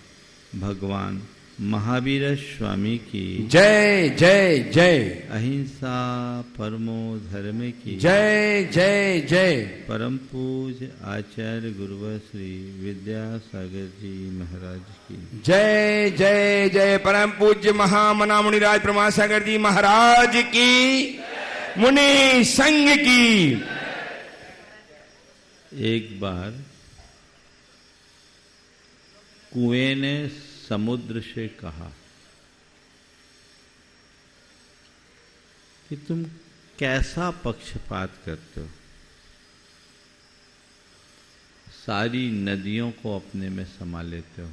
भगवान महावीर स्वामी की जय जय जय। अहिंसा परमो धर्म की जय जय जय। परम पूज्य आचार्य गुरुवर श्री विद्यासागर जी महाराज की जय जय जय। परम पूज्य महामना मुनिराज प्रमासागर जी महाराज की, मुनि संघ की। एक बार कुएं ने समुद्र से कहा कि तुम कैसा पक्षपात करते हो, सारी नदियों को अपने में समा लेते हो,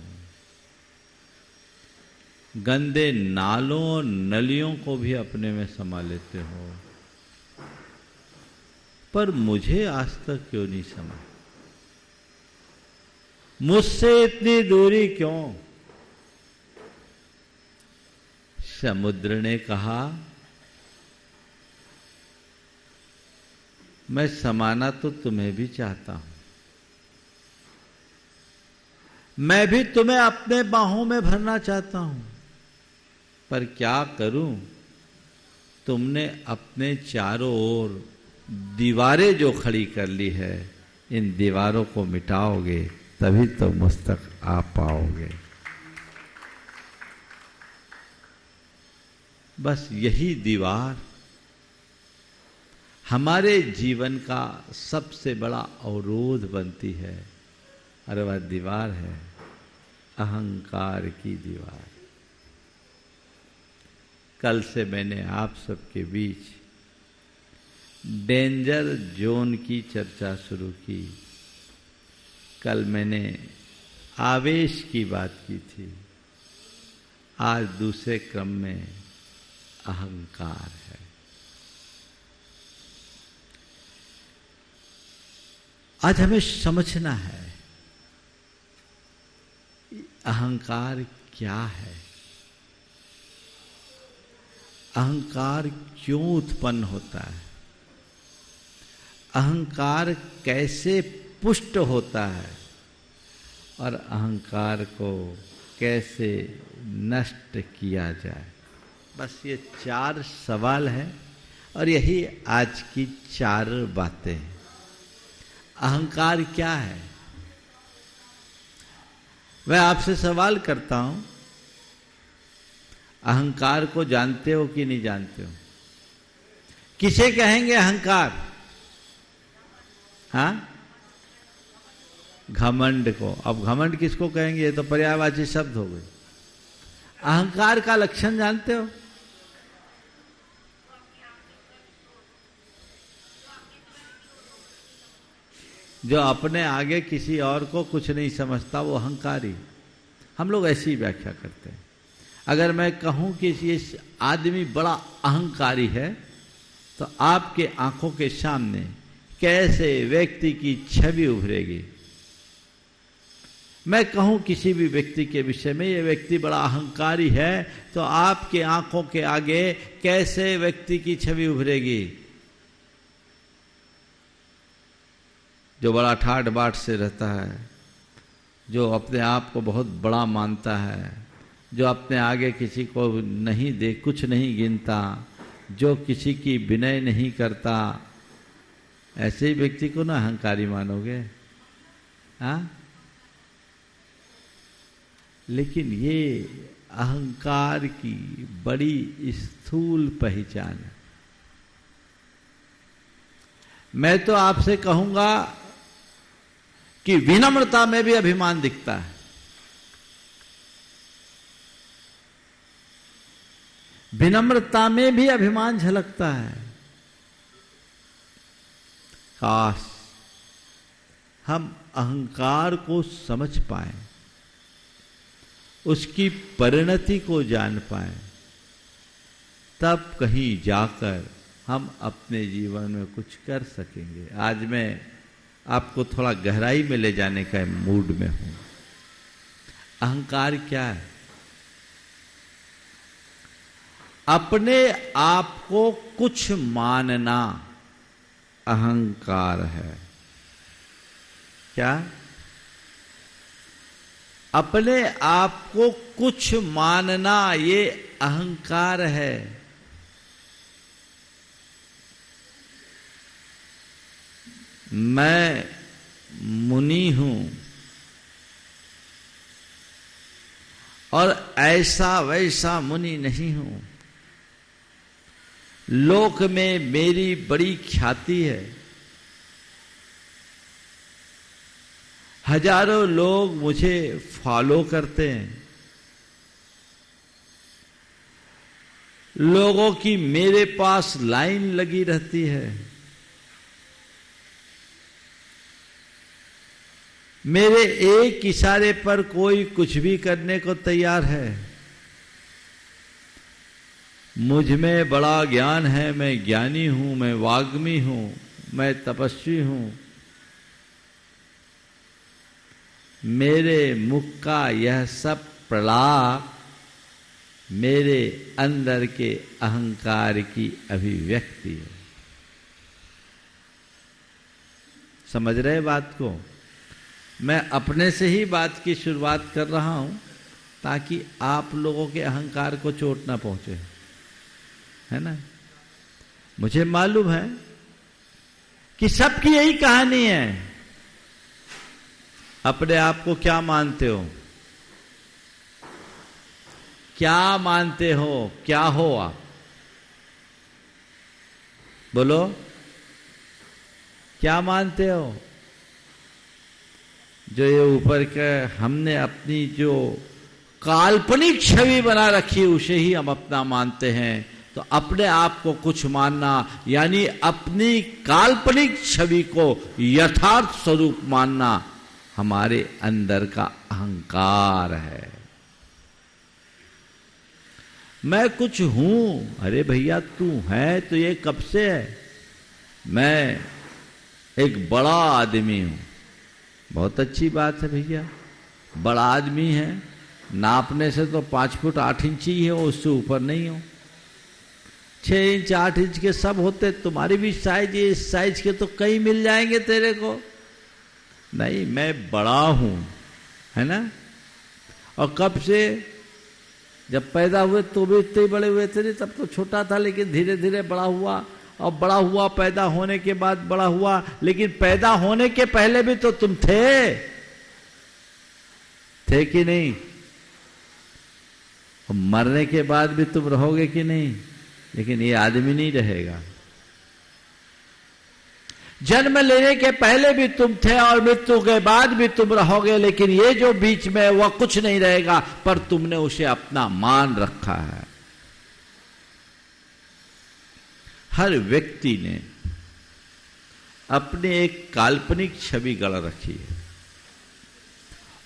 गंदे नालों और नलियों को भी अपने में समा लेते हो, पर मुझे आज तक क्यों नहीं समा? मुझसे इतनी दूरी क्यों? समुद्र ने कहा, मैं समाना तो तुम्हें भी चाहता हूं, मैं भी तुम्हें अपने बाहों में भरना चाहता हूं, पर क्या करूं, तुमने अपने चारों ओर दीवारें जो खड़ी कर ली है, इन दीवारों को मिटाओगे तभी तो मुझ तक आ पाओगे। बस यही दीवार हमारे जीवन का सबसे बड़ा अवरोध बनती है, और वह दीवार है अहंकार की दीवार। कल से मैंने आप सबके बीच डेंजर जोन की चर्चा शुरू की। कल मैंने आवेश की बात की थी, आज दूसरे क्रम में अहंकार है। आज हमें समझना है अहंकार क्या है, अहंकार क्यों उत्पन्न होता है, अहंकार कैसे पुष्ट होता है, और अहंकार को कैसे नष्ट किया जाए। बस ये 4 सवाल हैं और यही आज की 4 बातें हैं। अहंकार क्या है? मैं आपसे सवाल करता हूं, अहंकार को जानते हो कि नहीं जानते हो? किसे कहेंगे अहंकार? हाँ, घमंड को। अब घमंड किसको कहेंगे? ये तो पर्यायवाची शब्द हो गए। अहंकार का लक्षण जानते हो? जो अपने आगे किसी और को कुछ नहीं समझता वो अहंकारी। हम लोग ऐसी व्याख्या करते हैं। अगर मैं कहूं कि ये आदमी बड़ा अहंकारी है, तो आपके आंखों के सामने कैसे व्यक्ति की छवि उभरेगी? मैं कहूं किसी भी व्यक्ति के विषय में ये व्यक्ति बड़ा अहंकारी है, तो आपके आंखों के आगे कैसे व्यक्ति की छवि उभरेगी? जो बड़ा ठाठ बाट से रहता है, जो अपने आप को बहुत बड़ा मानता है, जो अपने आगे किसी को नहीं दे, कुछ नहीं गिनता, जो किसी की विनय नहीं करता, ऐसे ही व्यक्ति को ना अहंकारी मानोगे? हाँ, लेकिन ये अहंकार की बड़ी स्थूल पहचान है। मैं तो आपसे कहूंगा कि विनम्रता में भी अभिमान दिखता है। विनम्रता में भी अभिमान झलकता है। काश हम अहंकार को समझ पाए, उसकी परिणति को जान पाए, तब कहीं जाकर हम अपने जीवन में कुछ कर सकेंगे। आज मैं आपको थोड़ा गहराई में ले जाने का मूड में हूं। अहंकार क्या है? अपने आप को कुछ मानना अहंकार है। क्या? अपने आप को कुछ मानना ये अहंकार है। मैं मुनि हूं और ऐसा वैसा मुनि नहीं हूं। लोक में मेरी बड़ी ख्याति है। हजारों लोग मुझे फॉलो करते हैं। लोगों की मेरे पास लाइन लगी रहती है। मेरे एक इशारे पर कोई कुछ भी करने को तैयार है। मुझ में बड़ा ज्ञान है, मैं ज्ञानी हूं, मैं वाग्मी हूं, मैं तपस्वी हूं। मेरे मुख का यह सब प्रलाप मेरे अंदर के अहंकार की अभिव्यक्ति है। समझ रहे बात को? मैं अपने से ही बात की शुरुआत कर रहा हूं ताकि आप लोगों के अहंकार को चोट ना पहुंचे, है ना? मुझे मालूम है कि सबकी यही कहानी है। अपने आप को क्या मानते हो? क्या मानते हो? क्या हो आप? बोलो, क्या मानते हो? जो ये ऊपर के हमने अपनी जो काल्पनिक छवि बना रखी है उसे ही हम अपना मानते हैं। तो अपने आप को कुछ मानना यानी अपनी काल्पनिक छवि को यथार्थ स्वरूप मानना हमारे अंदर का अहंकार है। मैं कुछ हूं। अरे भैया तू है तो ये कब से है? मैं एक बड़ा आदमी हूं। बहुत अच्छी बात है भैया, बड़ा आदमी है। नापने से तो 5 फुट 8 इंच ही है, उससे ऊपर नहीं हो। 6 इंच 8 इंच के सब होते। तुम्हारी भी साइज इस साइज के तो कई मिल जाएंगे तेरे को। नहीं, मैं बड़ा हूं, है ना? और कब से? जब पैदा हुए तो भी इतने ही बड़े हुए थे नहीं, तब तो छोटा था, लेकिन धीरे धीरे बड़ा हुआ और बड़ा हुआ। पैदा होने के बाद बड़ा हुआ, लेकिन पैदा होने के पहले भी तो तुम थे कि नहीं? और मरने के बाद भी तुम रहोगे कि नहीं? लेकिन ये आदमी नहीं रहेगा। जन्म लेने के पहले भी तुम थे और मृत्यु के बाद भी तुम रहोगे, लेकिन ये जो बीच में वह कुछ नहीं रहेगा, पर तुमने उसे अपना मान रखा है। हर व्यक्ति ने अपनी एक काल्पनिक छवि गढ़ रखी है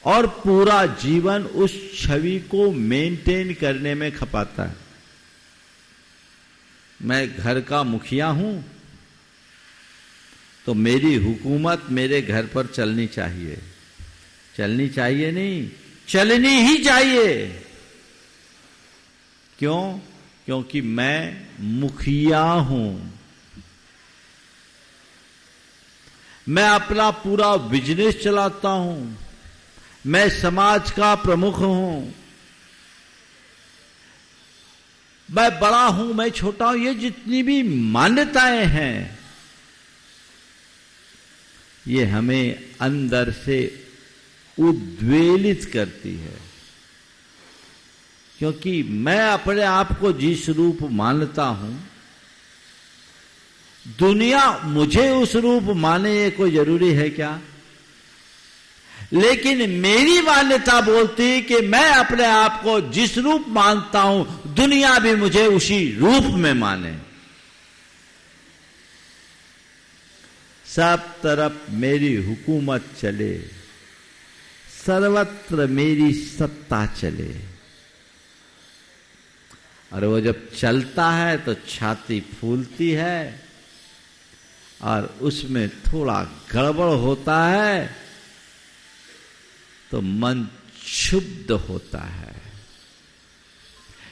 और पूरा जीवन उस छवि को मेंटेन करने में खपाता है। मैं घर का मुखिया हूं तो मेरी हुकूमत मेरे घर पर चलनी चाहिए। चलनी चाहिए नहीं, चलनी ही चाहिए। क्यों? क्योंकि मैं मुखिया हूं। मैं अपना पूरा बिजनेस चलाता हूं। मैं समाज का प्रमुख हूं। मैं बड़ा हूं, मैं छोटा हूं, ये जितनी भी मान्यताएं हैं ये हमें अंदर से उद्वेलित करती है। क्योंकि मैं अपने आप को जिस रूप मानता हूं, दुनिया मुझे उस रूप माने ये कोई जरूरी है क्या? लेकिन मेरी मान्यता बोलती कि मैं अपने आप को जिस रूप मानता हूं, दुनिया भी मुझे उसी रूप में माने। सब तरफ मेरी हुकूमत चले, सर्वत्र मेरी सत्ता चले। और वो जब चलता है तो छाती फूलती है और उसमें थोड़ा गड़बड़ होता है तो मन क्षुब्ध होता है।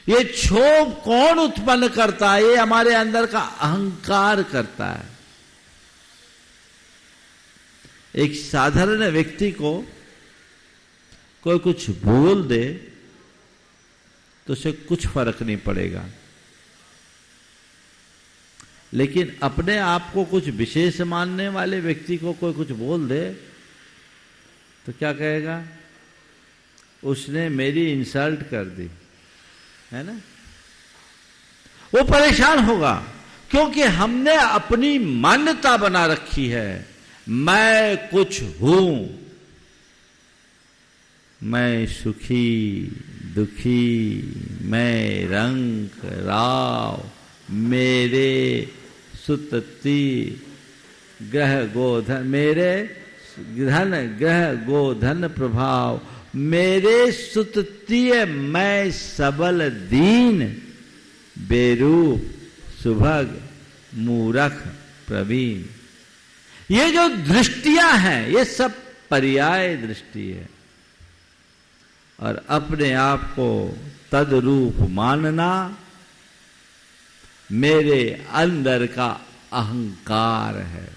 ये क्षोभ कौन उत्पन्न करता है? ये हमारे अंदर का अहंकार करता है। एक साधारण व्यक्ति को कोई कुछ बोल दे तो उसे कुछ फर्क नहीं पड़ेगा, लेकिन अपने आप को कुछ विशेष मानने वाले व्यक्ति को कोई कुछ बोल दे तो क्या कहेगा, उसने मेरी इंसल्ट कर दी, है ना। वो परेशान होगा, क्योंकि हमने अपनी मान्यता बना रखी है, मैं कुछ हूं, मैं सुखी दुखी, मैं रंग राव, मेरे सुतती ग्रह गोधन, मेरे धन ग्रह गोधन प्रभाव, मेरे सुततीय मैं सबल दीन, बेरूप सुभग मूरख प्रवीण। ये जो दृष्टियां हैं ये सब पर्याय दृष्टि है, और अपने आप को तदरूप मानना मेरे अंदर का अहंकार है,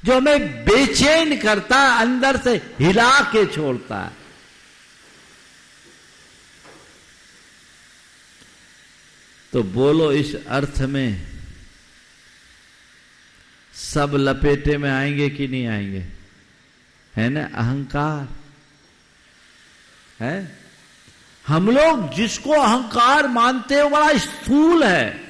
जो हमें बेचैन करता है, अंदर से हिला के छोड़ता है। तो बोलो इस अर्थ में सब लपेटे में आएंगे कि नहीं आएंगे, है ना। अहंकार है, हम लोग जिसको अहंकार मानते हैं बड़ा स्थूल है।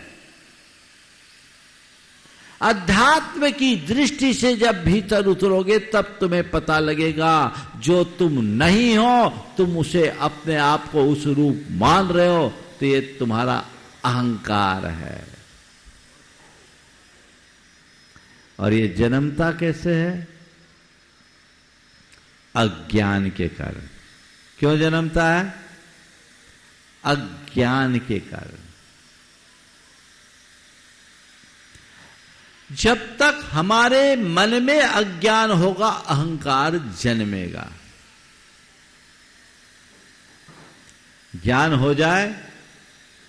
अध्यात्म की दृष्टि से जब भीतर उतरोगे तब तुम्हें पता लगेगा, जो तुम नहीं हो तुम उसे अपने आप को उस रूप मान रहे हो, तो ये तुम्हारा अहंकार है। और ये जन्मता कैसे है, अज्ञान के कारण। क्यों जन्मता है, अज्ञान के कारण। जब तक हमारे मन में अज्ञान होगा अहंकार जन्मेगा। ज्ञान हो जाए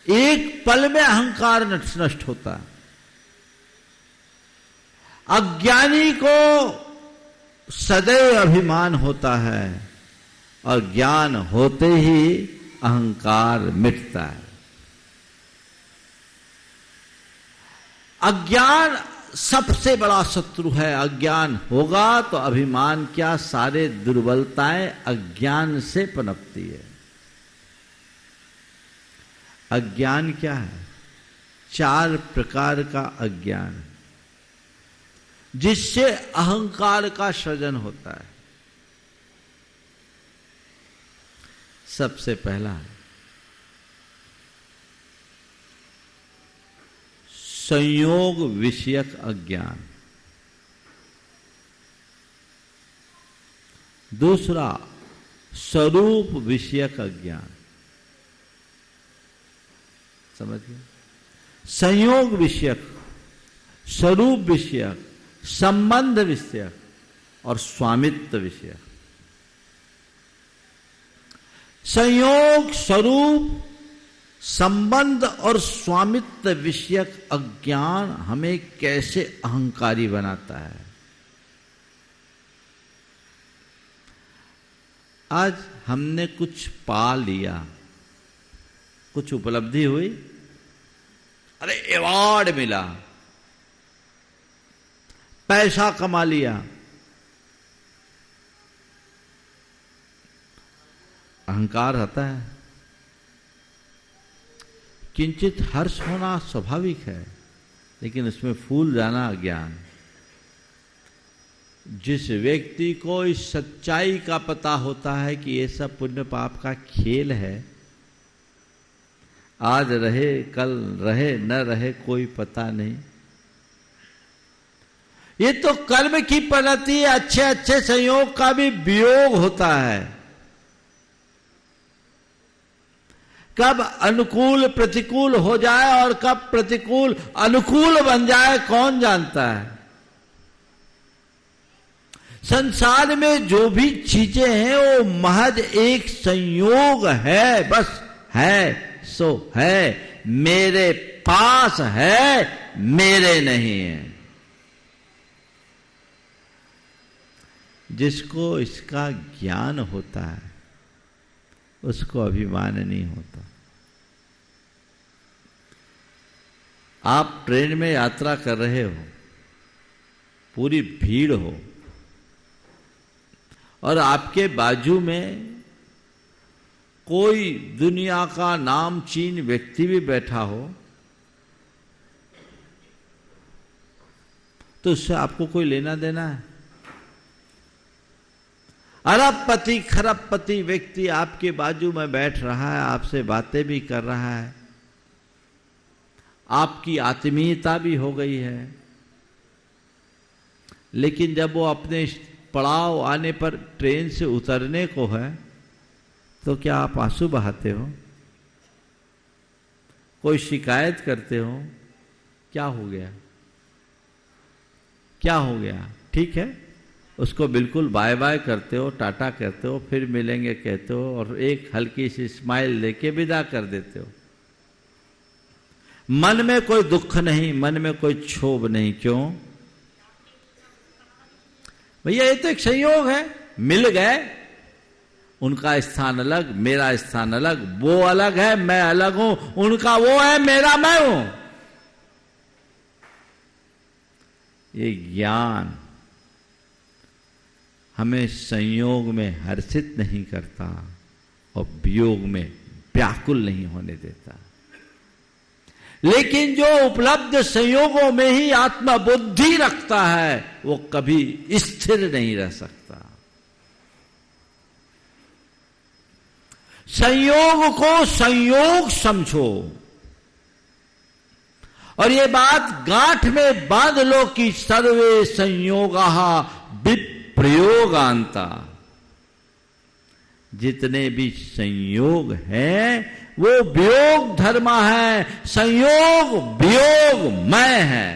एक पल में अहंकार नष्ट होता है। अज्ञानी को सदैव अभिमान होता है, और ज्ञान होते ही अहंकार मिटता है। अज्ञान सबसे बड़ा शत्रु है। अज्ञान होगा तो अभिमान क्या, सारे दुर्बलताएं अज्ञान से पनपती है। अज्ञान क्या है, 4 प्रकार का अज्ञान, जिससे अहंकार का सृजन होता है। सबसे पहला संयोग विषयक अज्ञान, दूसरा स्वरूप विषयक अज्ञान। समझिए, संयोग विषयक, स्वरूप विषयक, संबंध विषयक और स्वामित्व विषयक। संयोग, स्वरूप, संबंध और स्वामित्व विषयक अज्ञान हमें कैसे अहंकारी बनाता है। आज हमने कुछ पा लिया, कुछ उपलब्धि हुई, अरे अवार्ड मिला, पैसा कमा लिया, अहंकार आता है। किंचित हर्ष होना स्वाभाविक है, लेकिन उसमें फूल जाना अज्ञान। जिस व्यक्ति को इस सच्चाई का पता होता है कि ये सब पुण्य पाप का खेल है, आज रहे कल रहे न रहे कोई पता नहीं, ये तो कर्म की परिणति, अच्छे अच्छे संयोग का भी वियोग होता है। कब अनुकूल प्रतिकूल हो जाए और कब प्रतिकूल अनुकूल बन जाए कौन जानता है। संसार में जो भी चीजें हैं वो महज एक संयोग है, बस है सो है, मेरे पास है, मेरे नहीं है। जिसको इसका ज्ञान होता है उसको अभिमान नहीं होता। आप ट्रेन में यात्रा कर रहे हो, पूरी भीड़ हो और आपके बाजू में कोई दुनिया का नामचीन व्यक्ति भी बैठा हो तो उससे आपको कोई लेना देना है? अरबपति खरबपति व्यक्ति आपके बाजू में बैठ रहा है, आपसे बातें भी कर रहा है, आपकी आत्मीयता भी हो गई है, लेकिन जब वो अपने पड़ाव आने पर ट्रेन से उतरने को है तो क्या आप आंसू बहाते हो? कोई शिकायत करते हो? क्या हो गया? क्या हो गया? ठीक है, उसको बिल्कुल बाय बाय करते हो, टाटा कहते हो, फिर मिलेंगे कहते हो और एक हल्की सी स्माइल लेके विदा कर देते हो। मन में कोई दुख नहीं, मन में कोई क्षोभ नहीं। क्यों भैया? ये तो एक संयोग है, मिल गए, उनका स्थान अलग, मेरा स्थान अलग, वो अलग है, मैं अलग हूं, उनका वो है, मेरा मैं हूं। ये ज्ञान हमें संयोग में हर्षित नहीं करता और वियोग में व्याकुल नहीं होने देता, लेकिन जो उपलब्ध संयोगों में ही आत्मबुद्धि रखता है वो कभी स्थिर नहीं रह सकता। संयोग को संयोग समझो और ये बात गांठ में बांध लो कि सर्वे संयोगाः विप्रयोगान्ता। जितने भी संयोग हैं वो वियोग धर्म है, संयोग वियोग मैं है।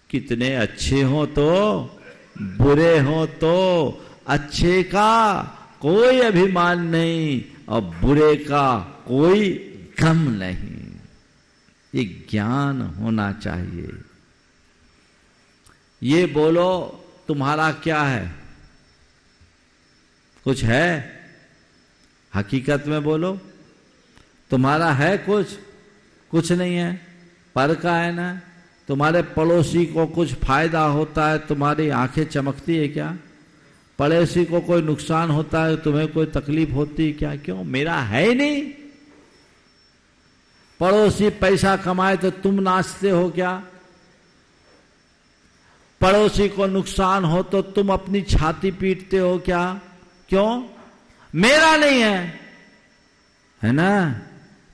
कितने अच्छे हो तो बुरे हो तो अच्छे का कोई अभिमान नहीं और बुरे का कोई गम नहीं। ये ज्ञान होना चाहिए। ये बोलो तुम्हारा क्या है? कुछ है? हकीकत में बोलो, तुम्हारा है कुछ? कुछ नहीं है, पर का है ना। तुम्हारे पड़ोसी को कुछ फायदा होता है, तुम्हारी आंखें चमकती है क्या? पड़ोसी को कोई नुकसान होता है, तुम्हें कोई तकलीफ होती है क्या? क्यों? मेरा है ही नहीं। पड़ोसी पैसा कमाए तो तुम नाचते हो क्या? पड़ोसी को नुकसान हो तो तुम अपनी छाती पीटते हो क्या? क्यों? मेरा नहीं है ना।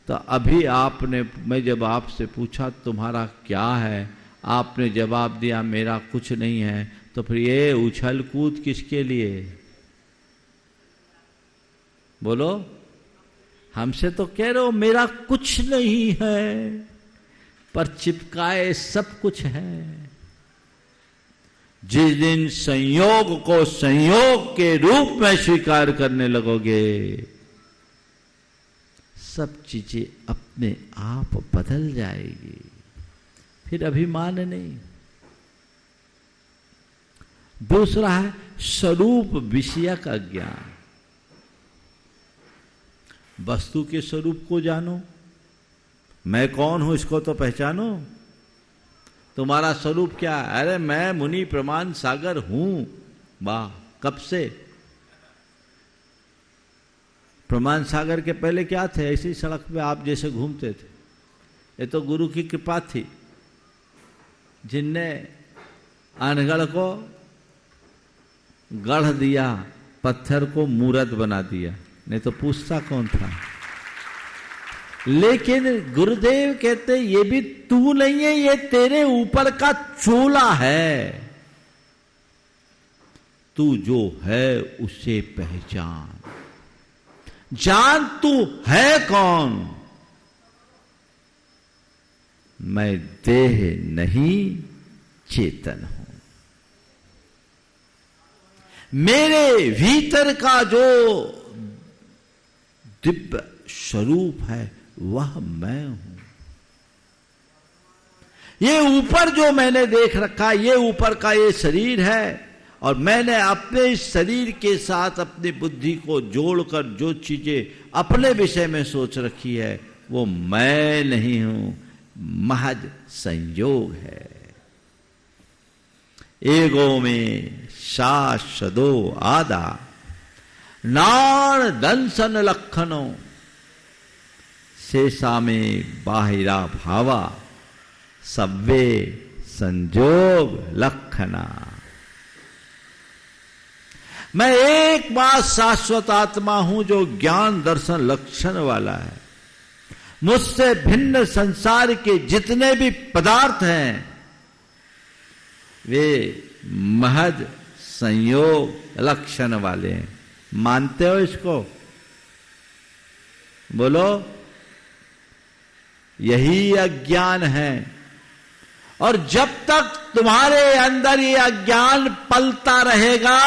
तो अभी आपने, मैं जब आपसे पूछा तुम्हारा क्या है, आपने जवाब दिया मेरा कुछ नहीं है, तो फिर ये उछल कूद किसके लिए? बोलो। हमसे तो कह रहे हो मेरा कुछ नहीं है, पर चिपकाए सब कुछ है। जिस दिन संयोग को संयोग के रूप में स्वीकार करने लगोगे, सब चीजें अपने आप बदल जाएगी, फिर अभिमान नहीं। दूसरा है स्वरूप विषय का ज्ञान। वस्तु के स्वरूप को जानो। मैं कौन हूं इसको तो पहचानो। तुम्हारा स्वरूप क्या है? अरे मैं मुनि प्रमाण सागर हूं। वाह, कब से? प्रमाण सागर के पहले क्या थे? ऐसी सड़क पे आप जैसे घूमते थे। ये तो गुरु की कृपा थी, जिनने अनगढ़ को गढ़ दिया, पत्थर को मूरत बना दिया, नहीं तो पूछता कौन था। लेकिन गुरुदेव कहते ये भी तू नहीं है, ये तेरे ऊपर का चोला है। तू जो है उसे पहचान, जान तू है कौन। मैं देह नहीं चेतन हूं। मेरे भीतर का जो दिव्य स्वरूप है वह मैं हूं। ये ऊपर जो मैंने देख रखा, ये ऊपर का ये शरीर है, और मैंने अपने इस शरीर के साथ अपनी बुद्धि को जोड़कर जो चीजें अपने विषय में सोच रखी है वो मैं नहीं हूं, महज संयोग है। एगो में शाश्वतो आदा नाण दंसन लक्षणो शेषा में बाहिरा भावा सव्वे संजोग लक्षणा। मैं एक बात शाश्वत आत्मा हूं जो ज्ञान दर्शन लक्षण वाला है। मुझसे भिन्न संसार के जितने भी पदार्थ हैं वे महज संयोग लक्षण वाले हैं। मानते हो इसको? बोलो। यही अज्ञान है, और जब तक तुम्हारे अंदर ये अज्ञान पलता रहेगा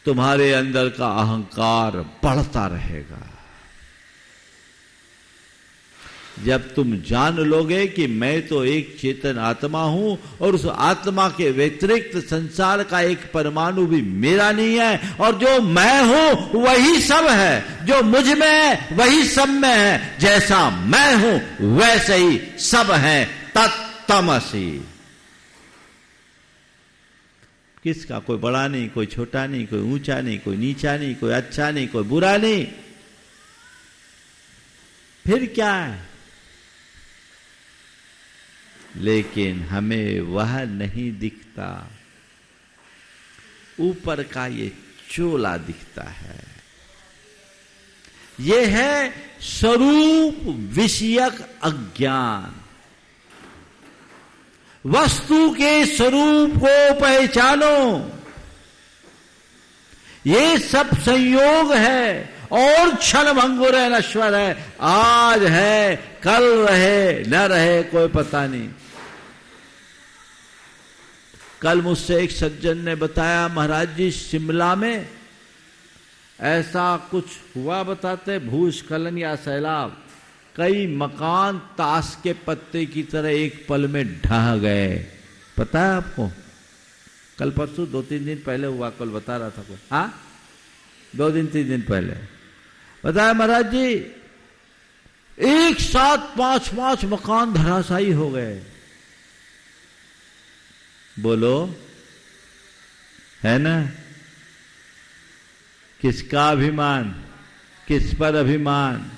तुम्हारे अंदर का अहंकार बढ़ता रहेगा। जब तुम जान लोगे कि मैं तो एक चेतन आत्मा हूं और उस आत्मा के व्यतिरिक्त संसार का एक परमाणु भी मेरा नहीं है, और जो मैं हूं वही सब है, जो मुझ में है वही सब में है, जैसा मैं हूं वैसे ही सब है, तत्तमसि। किसका कोई बड़ा नहीं, कोई छोटा नहीं, कोई ऊंचा नहीं, कोई नीचा नहीं, कोई अच्छा नहीं, कोई बुरा नहीं। फिर क्या है? लेकिन हमें वह नहीं दिखता, ऊपर का ये चोला दिखता है। ये है स्वरूप विषयक अज्ञान। वस्तु के स्वरूप को पहचानो। ये सब संयोग है और क्षण भंगुर है, नश्वर है। आज है, कल रहे न रहे कोई पता नहीं। कल मुझसे एक सज्जन ने बताया, महाराज जी शिमला में ऐसा कुछ हुआ, बताते भूस्खलन या सैलाब, कई मकान ताश के पत्ते की तरह एक पल में ढह गए। पता है आपको? कल परसों 2-3 दिन पहले हुआ, कल बता रहा था कोई। हाँ, 2-3 दिन पहले बताया महाराज जी, एक साथ 5 मकान धराशायी हो गए। बोलो, है ना? किसका अभिमान, किस पर अभिमान?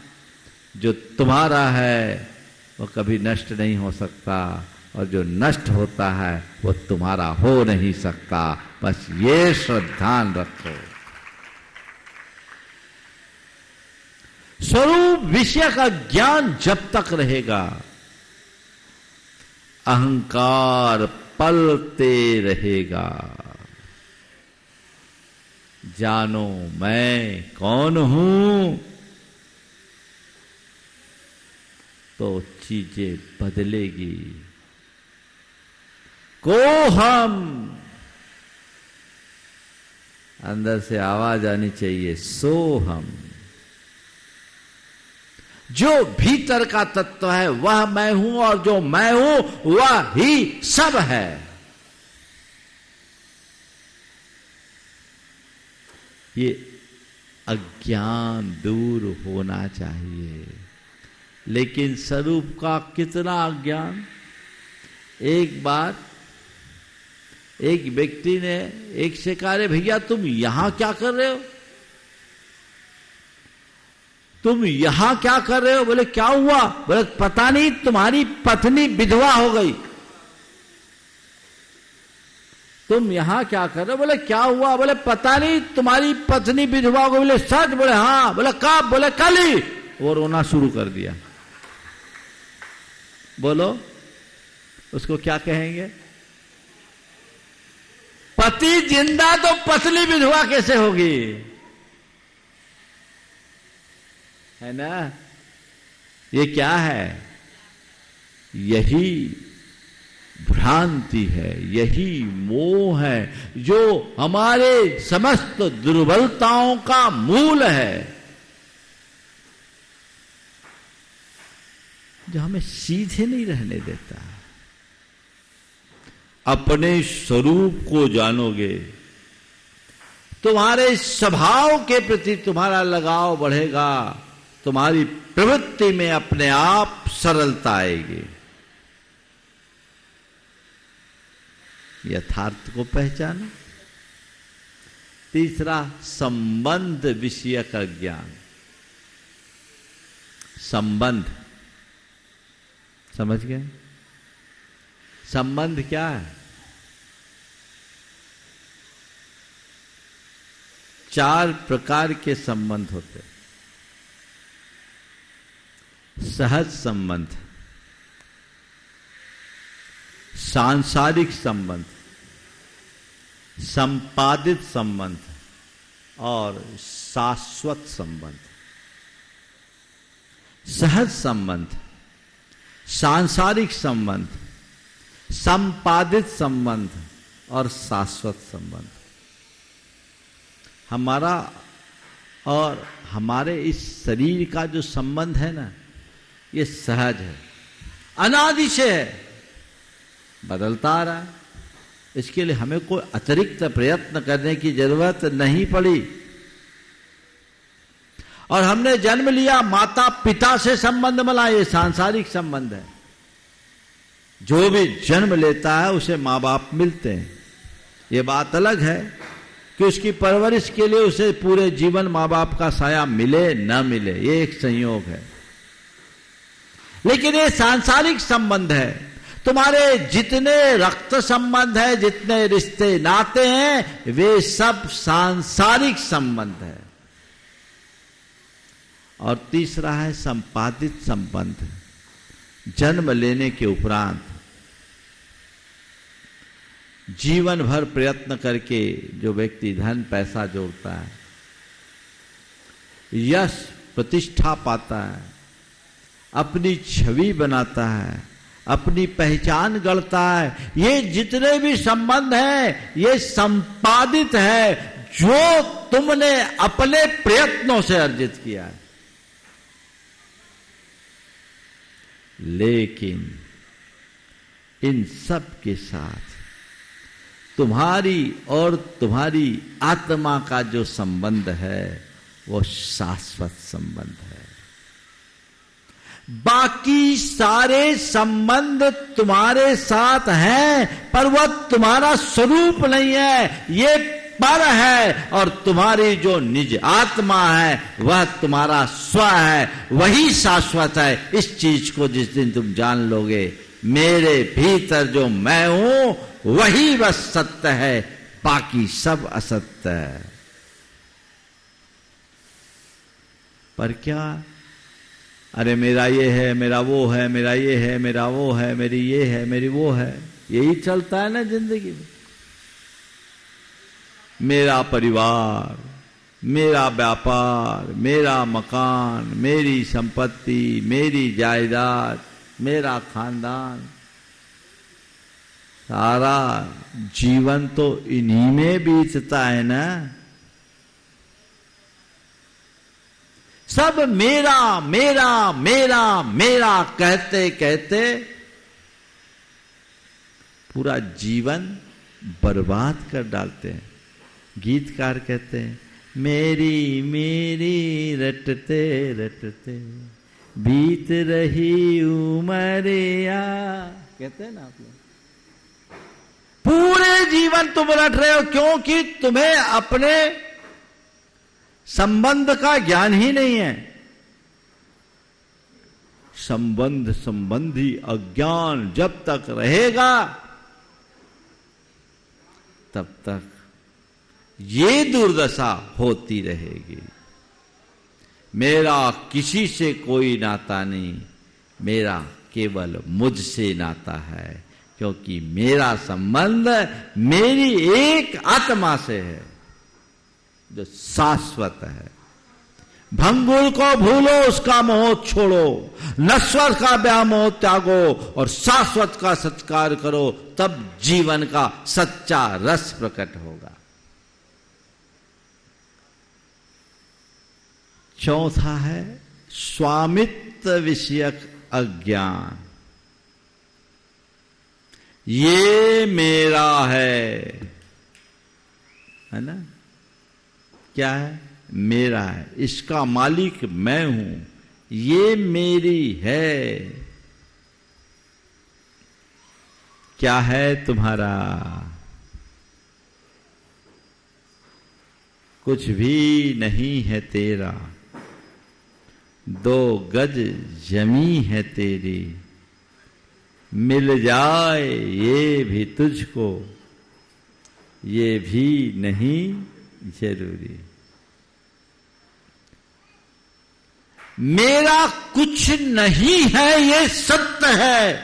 जो तुम्हारा है वो कभी नष्ट नहीं हो सकता, और जो नष्ट होता है वो तुम्हारा हो नहीं सकता। बस ये श्रद्धान रखो। स्वरूप विषय का ज्ञान जब तक रहेगा अहंकार पलते रहेगा। जानो मैं कौन हूं तो चीजें बदलेगी। को हम अंदर से आवाज आनी चाहिए, सो हम। जो भीतर का तत्व है वह मैं हूं, और जो मैं हूं वह ही सब है। ये अज्ञान दूर होना चाहिए। लेकिन स्वरूप का कितना अज्ञान। एक बार एक व्यक्ति ने एक से कहा, रे भैया तुम यहां क्या कर रहे हो? तुम यहां क्या कर रहे हो? बोले क्या हुआ? बोले पता नहीं, तुम्हारी पत्नी विधवा हो गई। तुम यहां क्या कर रहे हो? बोले क्या हुआ? बोले पता नहीं, तुम्हारी पत्नी विधवा हो गई। बोले सच? बोले हाँ। बोले कब? बोले कल ही। वो रोना शुरू कर दिया। बोलो, उसको क्या कहेंगे? पति जिंदा तो पत्नी विधवा कैसे होगी? है ना? ये क्या है? यही भ्रांति है, यही मोह है जो हमारे समस्त दुर्बलताओं का मूल है। जो हमें सीधे नहीं रहने देता। अपने स्वरूप को जानोगे, तुम्हारे स्वभाव के प्रति तुम्हारा लगाव बढ़ेगा, तुम्हारी प्रवृत्ति में अपने आप सरलता आएगी। यथार्थ को पहचानो। तीसरा, संबंध विषयक ज्ञान। संबंध, समझ गए? संबंध क्या है? चार प्रकार के संबंध होते हैं। सहज संबंध, सांसारिक संबंध, संपादित संबंध और शाश्वत संबंध। सहज संबंध, सांसारिक संबंध, संपादित संबंध और शाश्वत संबंध। हमारा और हमारे इस शरीर का जो संबंध है ना, ये सहज है, अनादि से है, बदलता आ रहा है। इसके लिए हमें कोई अतिरिक्त प्रयत्न करने की जरूरत नहीं पड़ी। और हमने जन्म लिया, माता पिता से संबंध मिला, ये सांसारिक संबंध है। जो भी जन्म लेता है उसे माँ बाप मिलते हैं। ये बात अलग है कि उसकी परवरिश के लिए उसे पूरे जीवन माँ बाप का साया मिले न मिले, ये एक संयोग है। लेकिन ये सांसारिक संबंध है। तुम्हारे जितने रक्त संबंध है, जितने रिश्ते नाते हैं, वे सब सांसारिक संबंध है। और तीसरा है संपादित संबंध। जन्म लेने के उपरांत जीवन भर प्रयत्न करके जो व्यक्ति धन पैसा जोड़ता है, यश प्रतिष्ठा पाता है, अपनी छवि बनाता है, अपनी पहचान गढ़ता है, ये जितने भी संबंध हैं ये संपादित है, जो तुमने अपने प्रयत्नों से अर्जित किया है। लेकिन इन सब के साथ तुम्हारी और तुम्हारी आत्मा का जो संबंध है वो शाश्वत संबंध है। बाकी सारे संबंध तुम्हारे साथ हैं, पर वह तुम्हारा स्वरूप नहीं है, ये पर है। और तुम्हारी जो निज आत्मा है वह तुम्हारा स्व है, वही शाश्वत है। इस चीज को जिस दिन तुम जान लोगे, मेरे भीतर जो मैं हूं वही बस सत्य है, बाकी सब असत्य है। पर क्या, अरे मेरा ये है, मेरा वो है, मेरा ये है, मेरा वो है, मेरी ये है, मेरी वो है, यही चलता है ना जिंदगी में। मेरा परिवार, मेरा व्यापार, मेरा मकान, मेरी संपत्ति, मेरी जायदाद, मेरा खानदान, सारा जीवन तो इन्हीं में बीतता है ना। सब मेरा मेरा मेरा मेरा कहते कहते पूरा जीवन बर्बाद कर डालते हैं। गीतकार कहते हैं, मेरी मेरी रटते रटते बीत रही उमरिया, कहते हैं ना आप लोग। पूरे जीवन तुम रट रहे हो, क्योंकि तुम्हें अपने संबंध का ज्ञान ही नहीं है। संबंध संबंधी अज्ञान जब तक रहेगा तब तक ये दुर्दशा होती रहेगी। मेरा किसी से कोई नाता नहीं, मेरा केवल मुझसे नाता है, क्योंकि मेरा संबंध मेरी एक आत्मा से है जो शाश्वत है। भंगुर को भूलो, उसका मोह छोड़ो, नश्वर का व्यामोह त्यागो और शाश्वत का सत्कार करो, तब जीवन का सच्चा रस प्रकट होगा। चौथा है स्वामित्व विषयक अज्ञान। ये मेरा है ना? क्या है? मेरा है, इसका मालिक मैं हूं, ये मेरी है। क्या है तुम्हारा? कुछ भी नहीं है तेरा, 2 गज जमी है तेरी, मिल जाए ये भी तुझको, ये भी नहीं जरूरी। मेरा कुछ नहीं है ये सत्य है,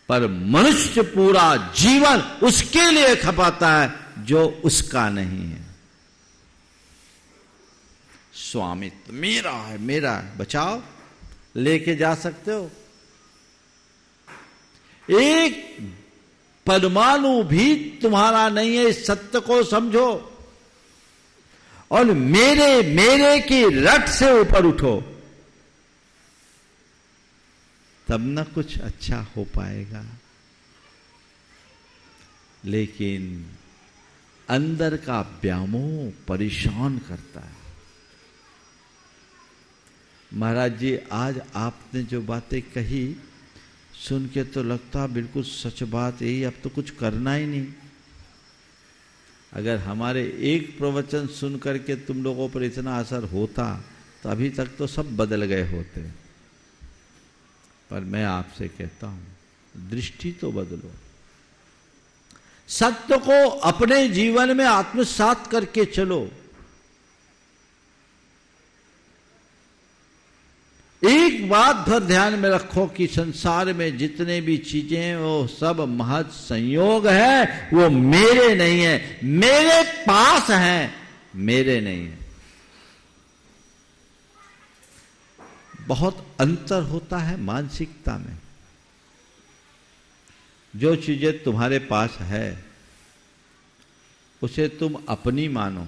पर मनुष्य पूरा जीवन उसके लिए खपाता है जो उसका नहीं है। स्वामित्व मेरा है, मेरा है, बचाओ, लेके जा सकते हो। एक परमाणु भी तुम्हारा नहीं है, इस सत्य को समझो और मेरे मेरे की रट से ऊपर उठो, तब ना कुछ अच्छा हो पाएगा। लेकिन अंदर का व्यामोह परेशान करता है। महाराज जी, आज आपने जो बातें कही सुन के तो लगता बिल्कुल सच बात यही, अब तो कुछ करना ही नहीं। अगर हमारे एक प्रवचन सुन करके तुम लोगों पर इतना असर होता तो अभी तक तो सब बदल गए होते। पर मैं आपसे कहता हूं, दृष्टि तो बदलो, सत्य को अपने जीवन में आत्मसात करके चलो। एक बात भर ध्यान में रखो कि संसार में जितने भी चीजें हैं वो सब महज संयोग है, वो मेरे नहीं है, मेरे पास हैं, मेरे नहीं है। बहुत अंतर होता है मानसिकता में। जो चीजें तुम्हारे पास है उसे तुम अपनी मानो,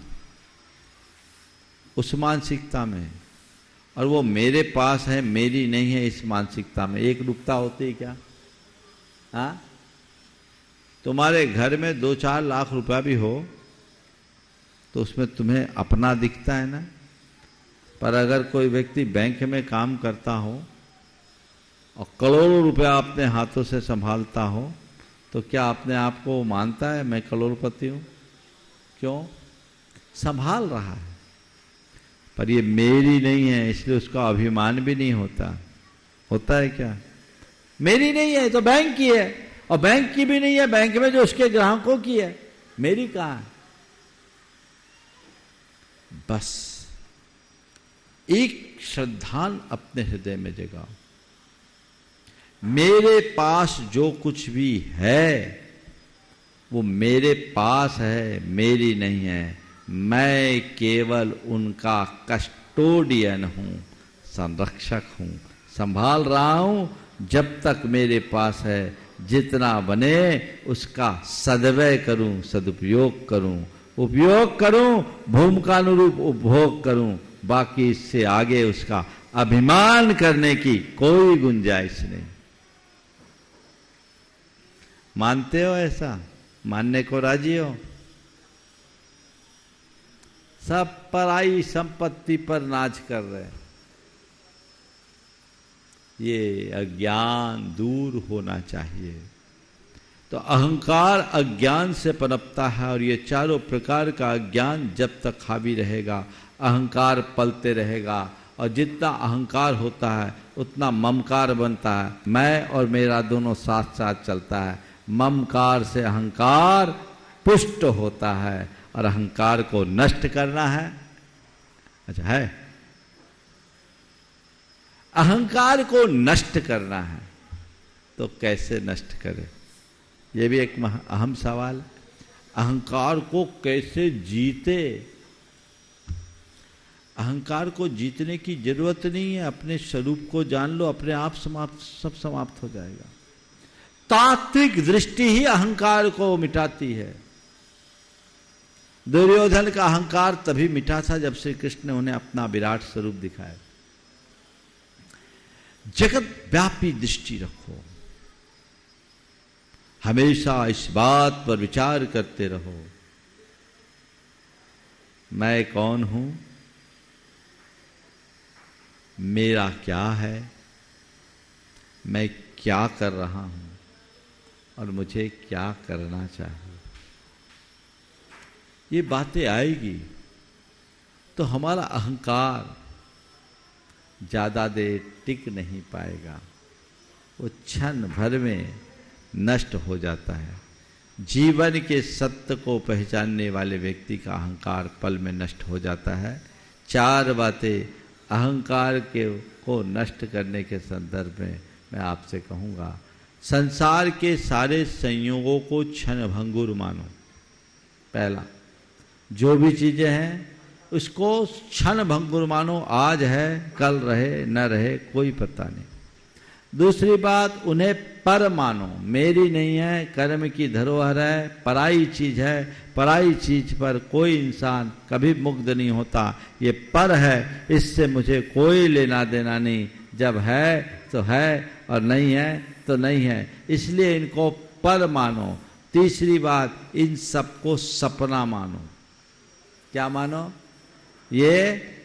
उस मानसिकता में, और वो मेरे पास है मेरी नहीं है इस मानसिकता में एक रूपता होती है क्या? हाँ, तुम्हारे घर में 2-4 लाख रुपया भी हो तो उसमें तुम्हें अपना दिखता है ना। पर अगर कोई व्यक्ति बैंक में काम करता हो और करोड़ों रुपया अपने हाथों से संभालता हो तो क्या अपने आप को मानता है मैं करोड़पति हूं? क्यों? संभाल रहा है, पर ये मेरी नहीं है, इसलिए उसका अभिमान भी नहीं होता। होता है क्या? मेरी नहीं है तो बैंक की है, और बैंक की भी नहीं है, बैंक में जो उसके ग्राहकों की है, मेरी कहां है? बस एक श्रद्धान अपने हृदय में जगाओ, मेरे पास जो कुछ भी है वो मेरे पास है, मेरी नहीं है। मैं केवल उनका कस्टोडियन हूं, संरक्षक हूं, संभाल रहा हूं। जब तक मेरे पास है जितना बने उसका सदव्यय करूं, सदुपयोग करूं, उपयोग करूं, भूमिकानुरूप उपभोग करूं। बाकी इससे आगे उसका अभिमान करने की कोई गुंजाइश नहीं। मानते हो ऐसा? मानने को राजी हो? सब पराई संपत्ति पर नाच कर रहे हैं। ये अज्ञान दूर होना चाहिए। तो अहंकार अज्ञान से पनपता है, और ये चारों प्रकार का अज्ञान जब तक हावी रहेगा अहंकार पलते रहेगा, और जितना अहंकार होता है उतना ममकार बनता है। मैं और मेरा दोनों साथ साथ चलता है। ममकार से अहंकार पुष्ट होता है, और अहंकार को नष्ट करना है। अच्छा है, अहंकार को नष्ट करना है तो कैसे नष्ट करें? यह भी एक अहम सवाल है। अहंकार को कैसे जीते? अहंकार को जीतने की जरूरत नहीं है, अपने स्वरूप को जान लो, अपने आप सब समाप्त हो जाएगा। तात्विक दृष्टि ही अहंकार को मिटाती है। दुर्योधन का अहंकार तभी मिटा था जब श्री कृष्ण ने उन्हें अपना विराट स्वरूप दिखाया। जगत व्यापी दृष्टि रखो। हमेशा इस बात पर विचार करते रहो, मैं कौन हूं, मेरा क्या है, मैं क्या कर रहा हूं और मुझे क्या करना चाहिए। ये बातें आएगी तो हमारा अहंकार ज्यादा देर टिक नहीं पाएगा, वो क्षण भर में नष्ट हो जाता है। जीवन के सत्य को पहचानने वाले व्यक्ति का अहंकार पल में नष्ट हो जाता है। चार बातें अहंकार को नष्ट करने के संदर्भ में मैं आपसे कहूँगा। संसार के सारे संयोगों को क्षण भंगुर मानो। पहला, जो भी चीजें हैं उसको क्षण भंगुर मानो। आज है, कल रहे न रहे कोई पता नहीं। दूसरी बात, उन्हें पर मानो, मेरी नहीं है, कर्म की धरोहर है, पराई चीज है, पराई चीज पर कोई इंसान कभी मुग्ध नहीं होता। ये पर है, इससे मुझे कोई लेना देना नहीं, जब है तो है और नहीं है तो नहीं है, इसलिए इनको पर मानो। तीसरी बात, इन सबको सपना मानो। क्या मानो? ये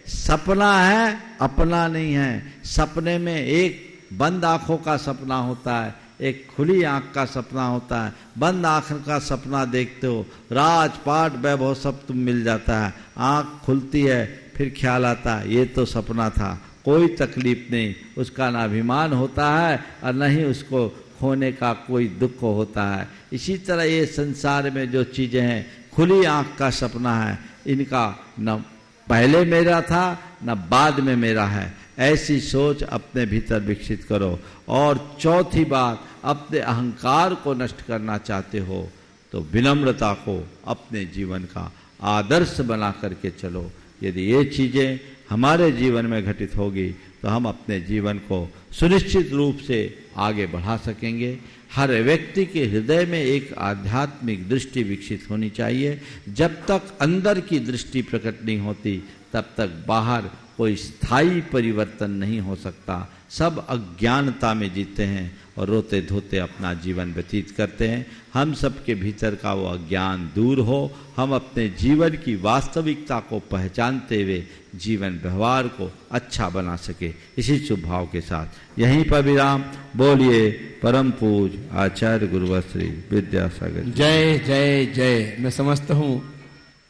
सपना है, अपना नहीं है। सपने में एक बंद आंखों का सपना होता है, एक खुली आंख का सपना होता है। बंद आंख का सपना देखते हो, राजपाट वैभव सब तुम मिल जाता है, आंख खुलती है फिर ख्याल आता है ये तो सपना था, कोई तकलीफ नहीं, उसका ना अभिमान होता है और न ही उसको खोने का कोई दुख होता है। इसी तरह ये संसार में जो चीजें हैं, खुली आंख का सपना है, इनका न पहले मेरा था न बाद में मेरा है, ऐसी सोच अपने भीतर विकसित करो। और चौथी बात, अपने अहंकार को नष्ट करना चाहते हो तो विनम्रता को अपने जीवन का आदर्श बना करके चलो। यदि ये चीजें हमारे जीवन में घटित होगी तो हम अपने जीवन को सुनिश्चित रूप से आगे बढ़ा सकेंगे। हर व्यक्ति के हृदय में एक आध्यात्मिक दृष्टि विकसित होनी चाहिए। जब तक अंदर की दृष्टि प्रकट नहीं होती तब तक बाहर कोई स्थायी परिवर्तन नहीं हो सकता। सब अज्ञानता में जीते हैं और रोते धोते अपना जीवन व्यतीत करते हैं। हम सबके भीतर का वो अज्ञान दूर हो, हम अपने जीवन की वास्तविकता को पहचानते हुए जीवन व्यवहार को अच्छा बना सके। इसी शुभ भाव के साथ यहीं पर विराम। बोलिए परम पूज आचार्य गुरुवर श्री विद्यासागर। जय जय जय। मैं समझता हूँ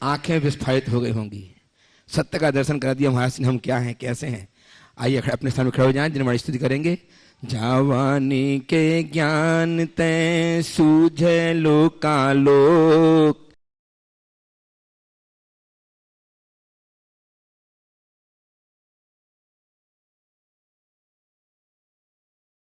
आंखें विस्फारित हो गई होंगी, सत्य का दर्शन करा दिया महाराज ने, हम क्या हैं कैसे हैं। आइए अपने स्थान में खड़े हो जाएं, जिन हमारी स्तुति करेंगे। जावानी के ज्ञान तैं सूझे लोका लोक,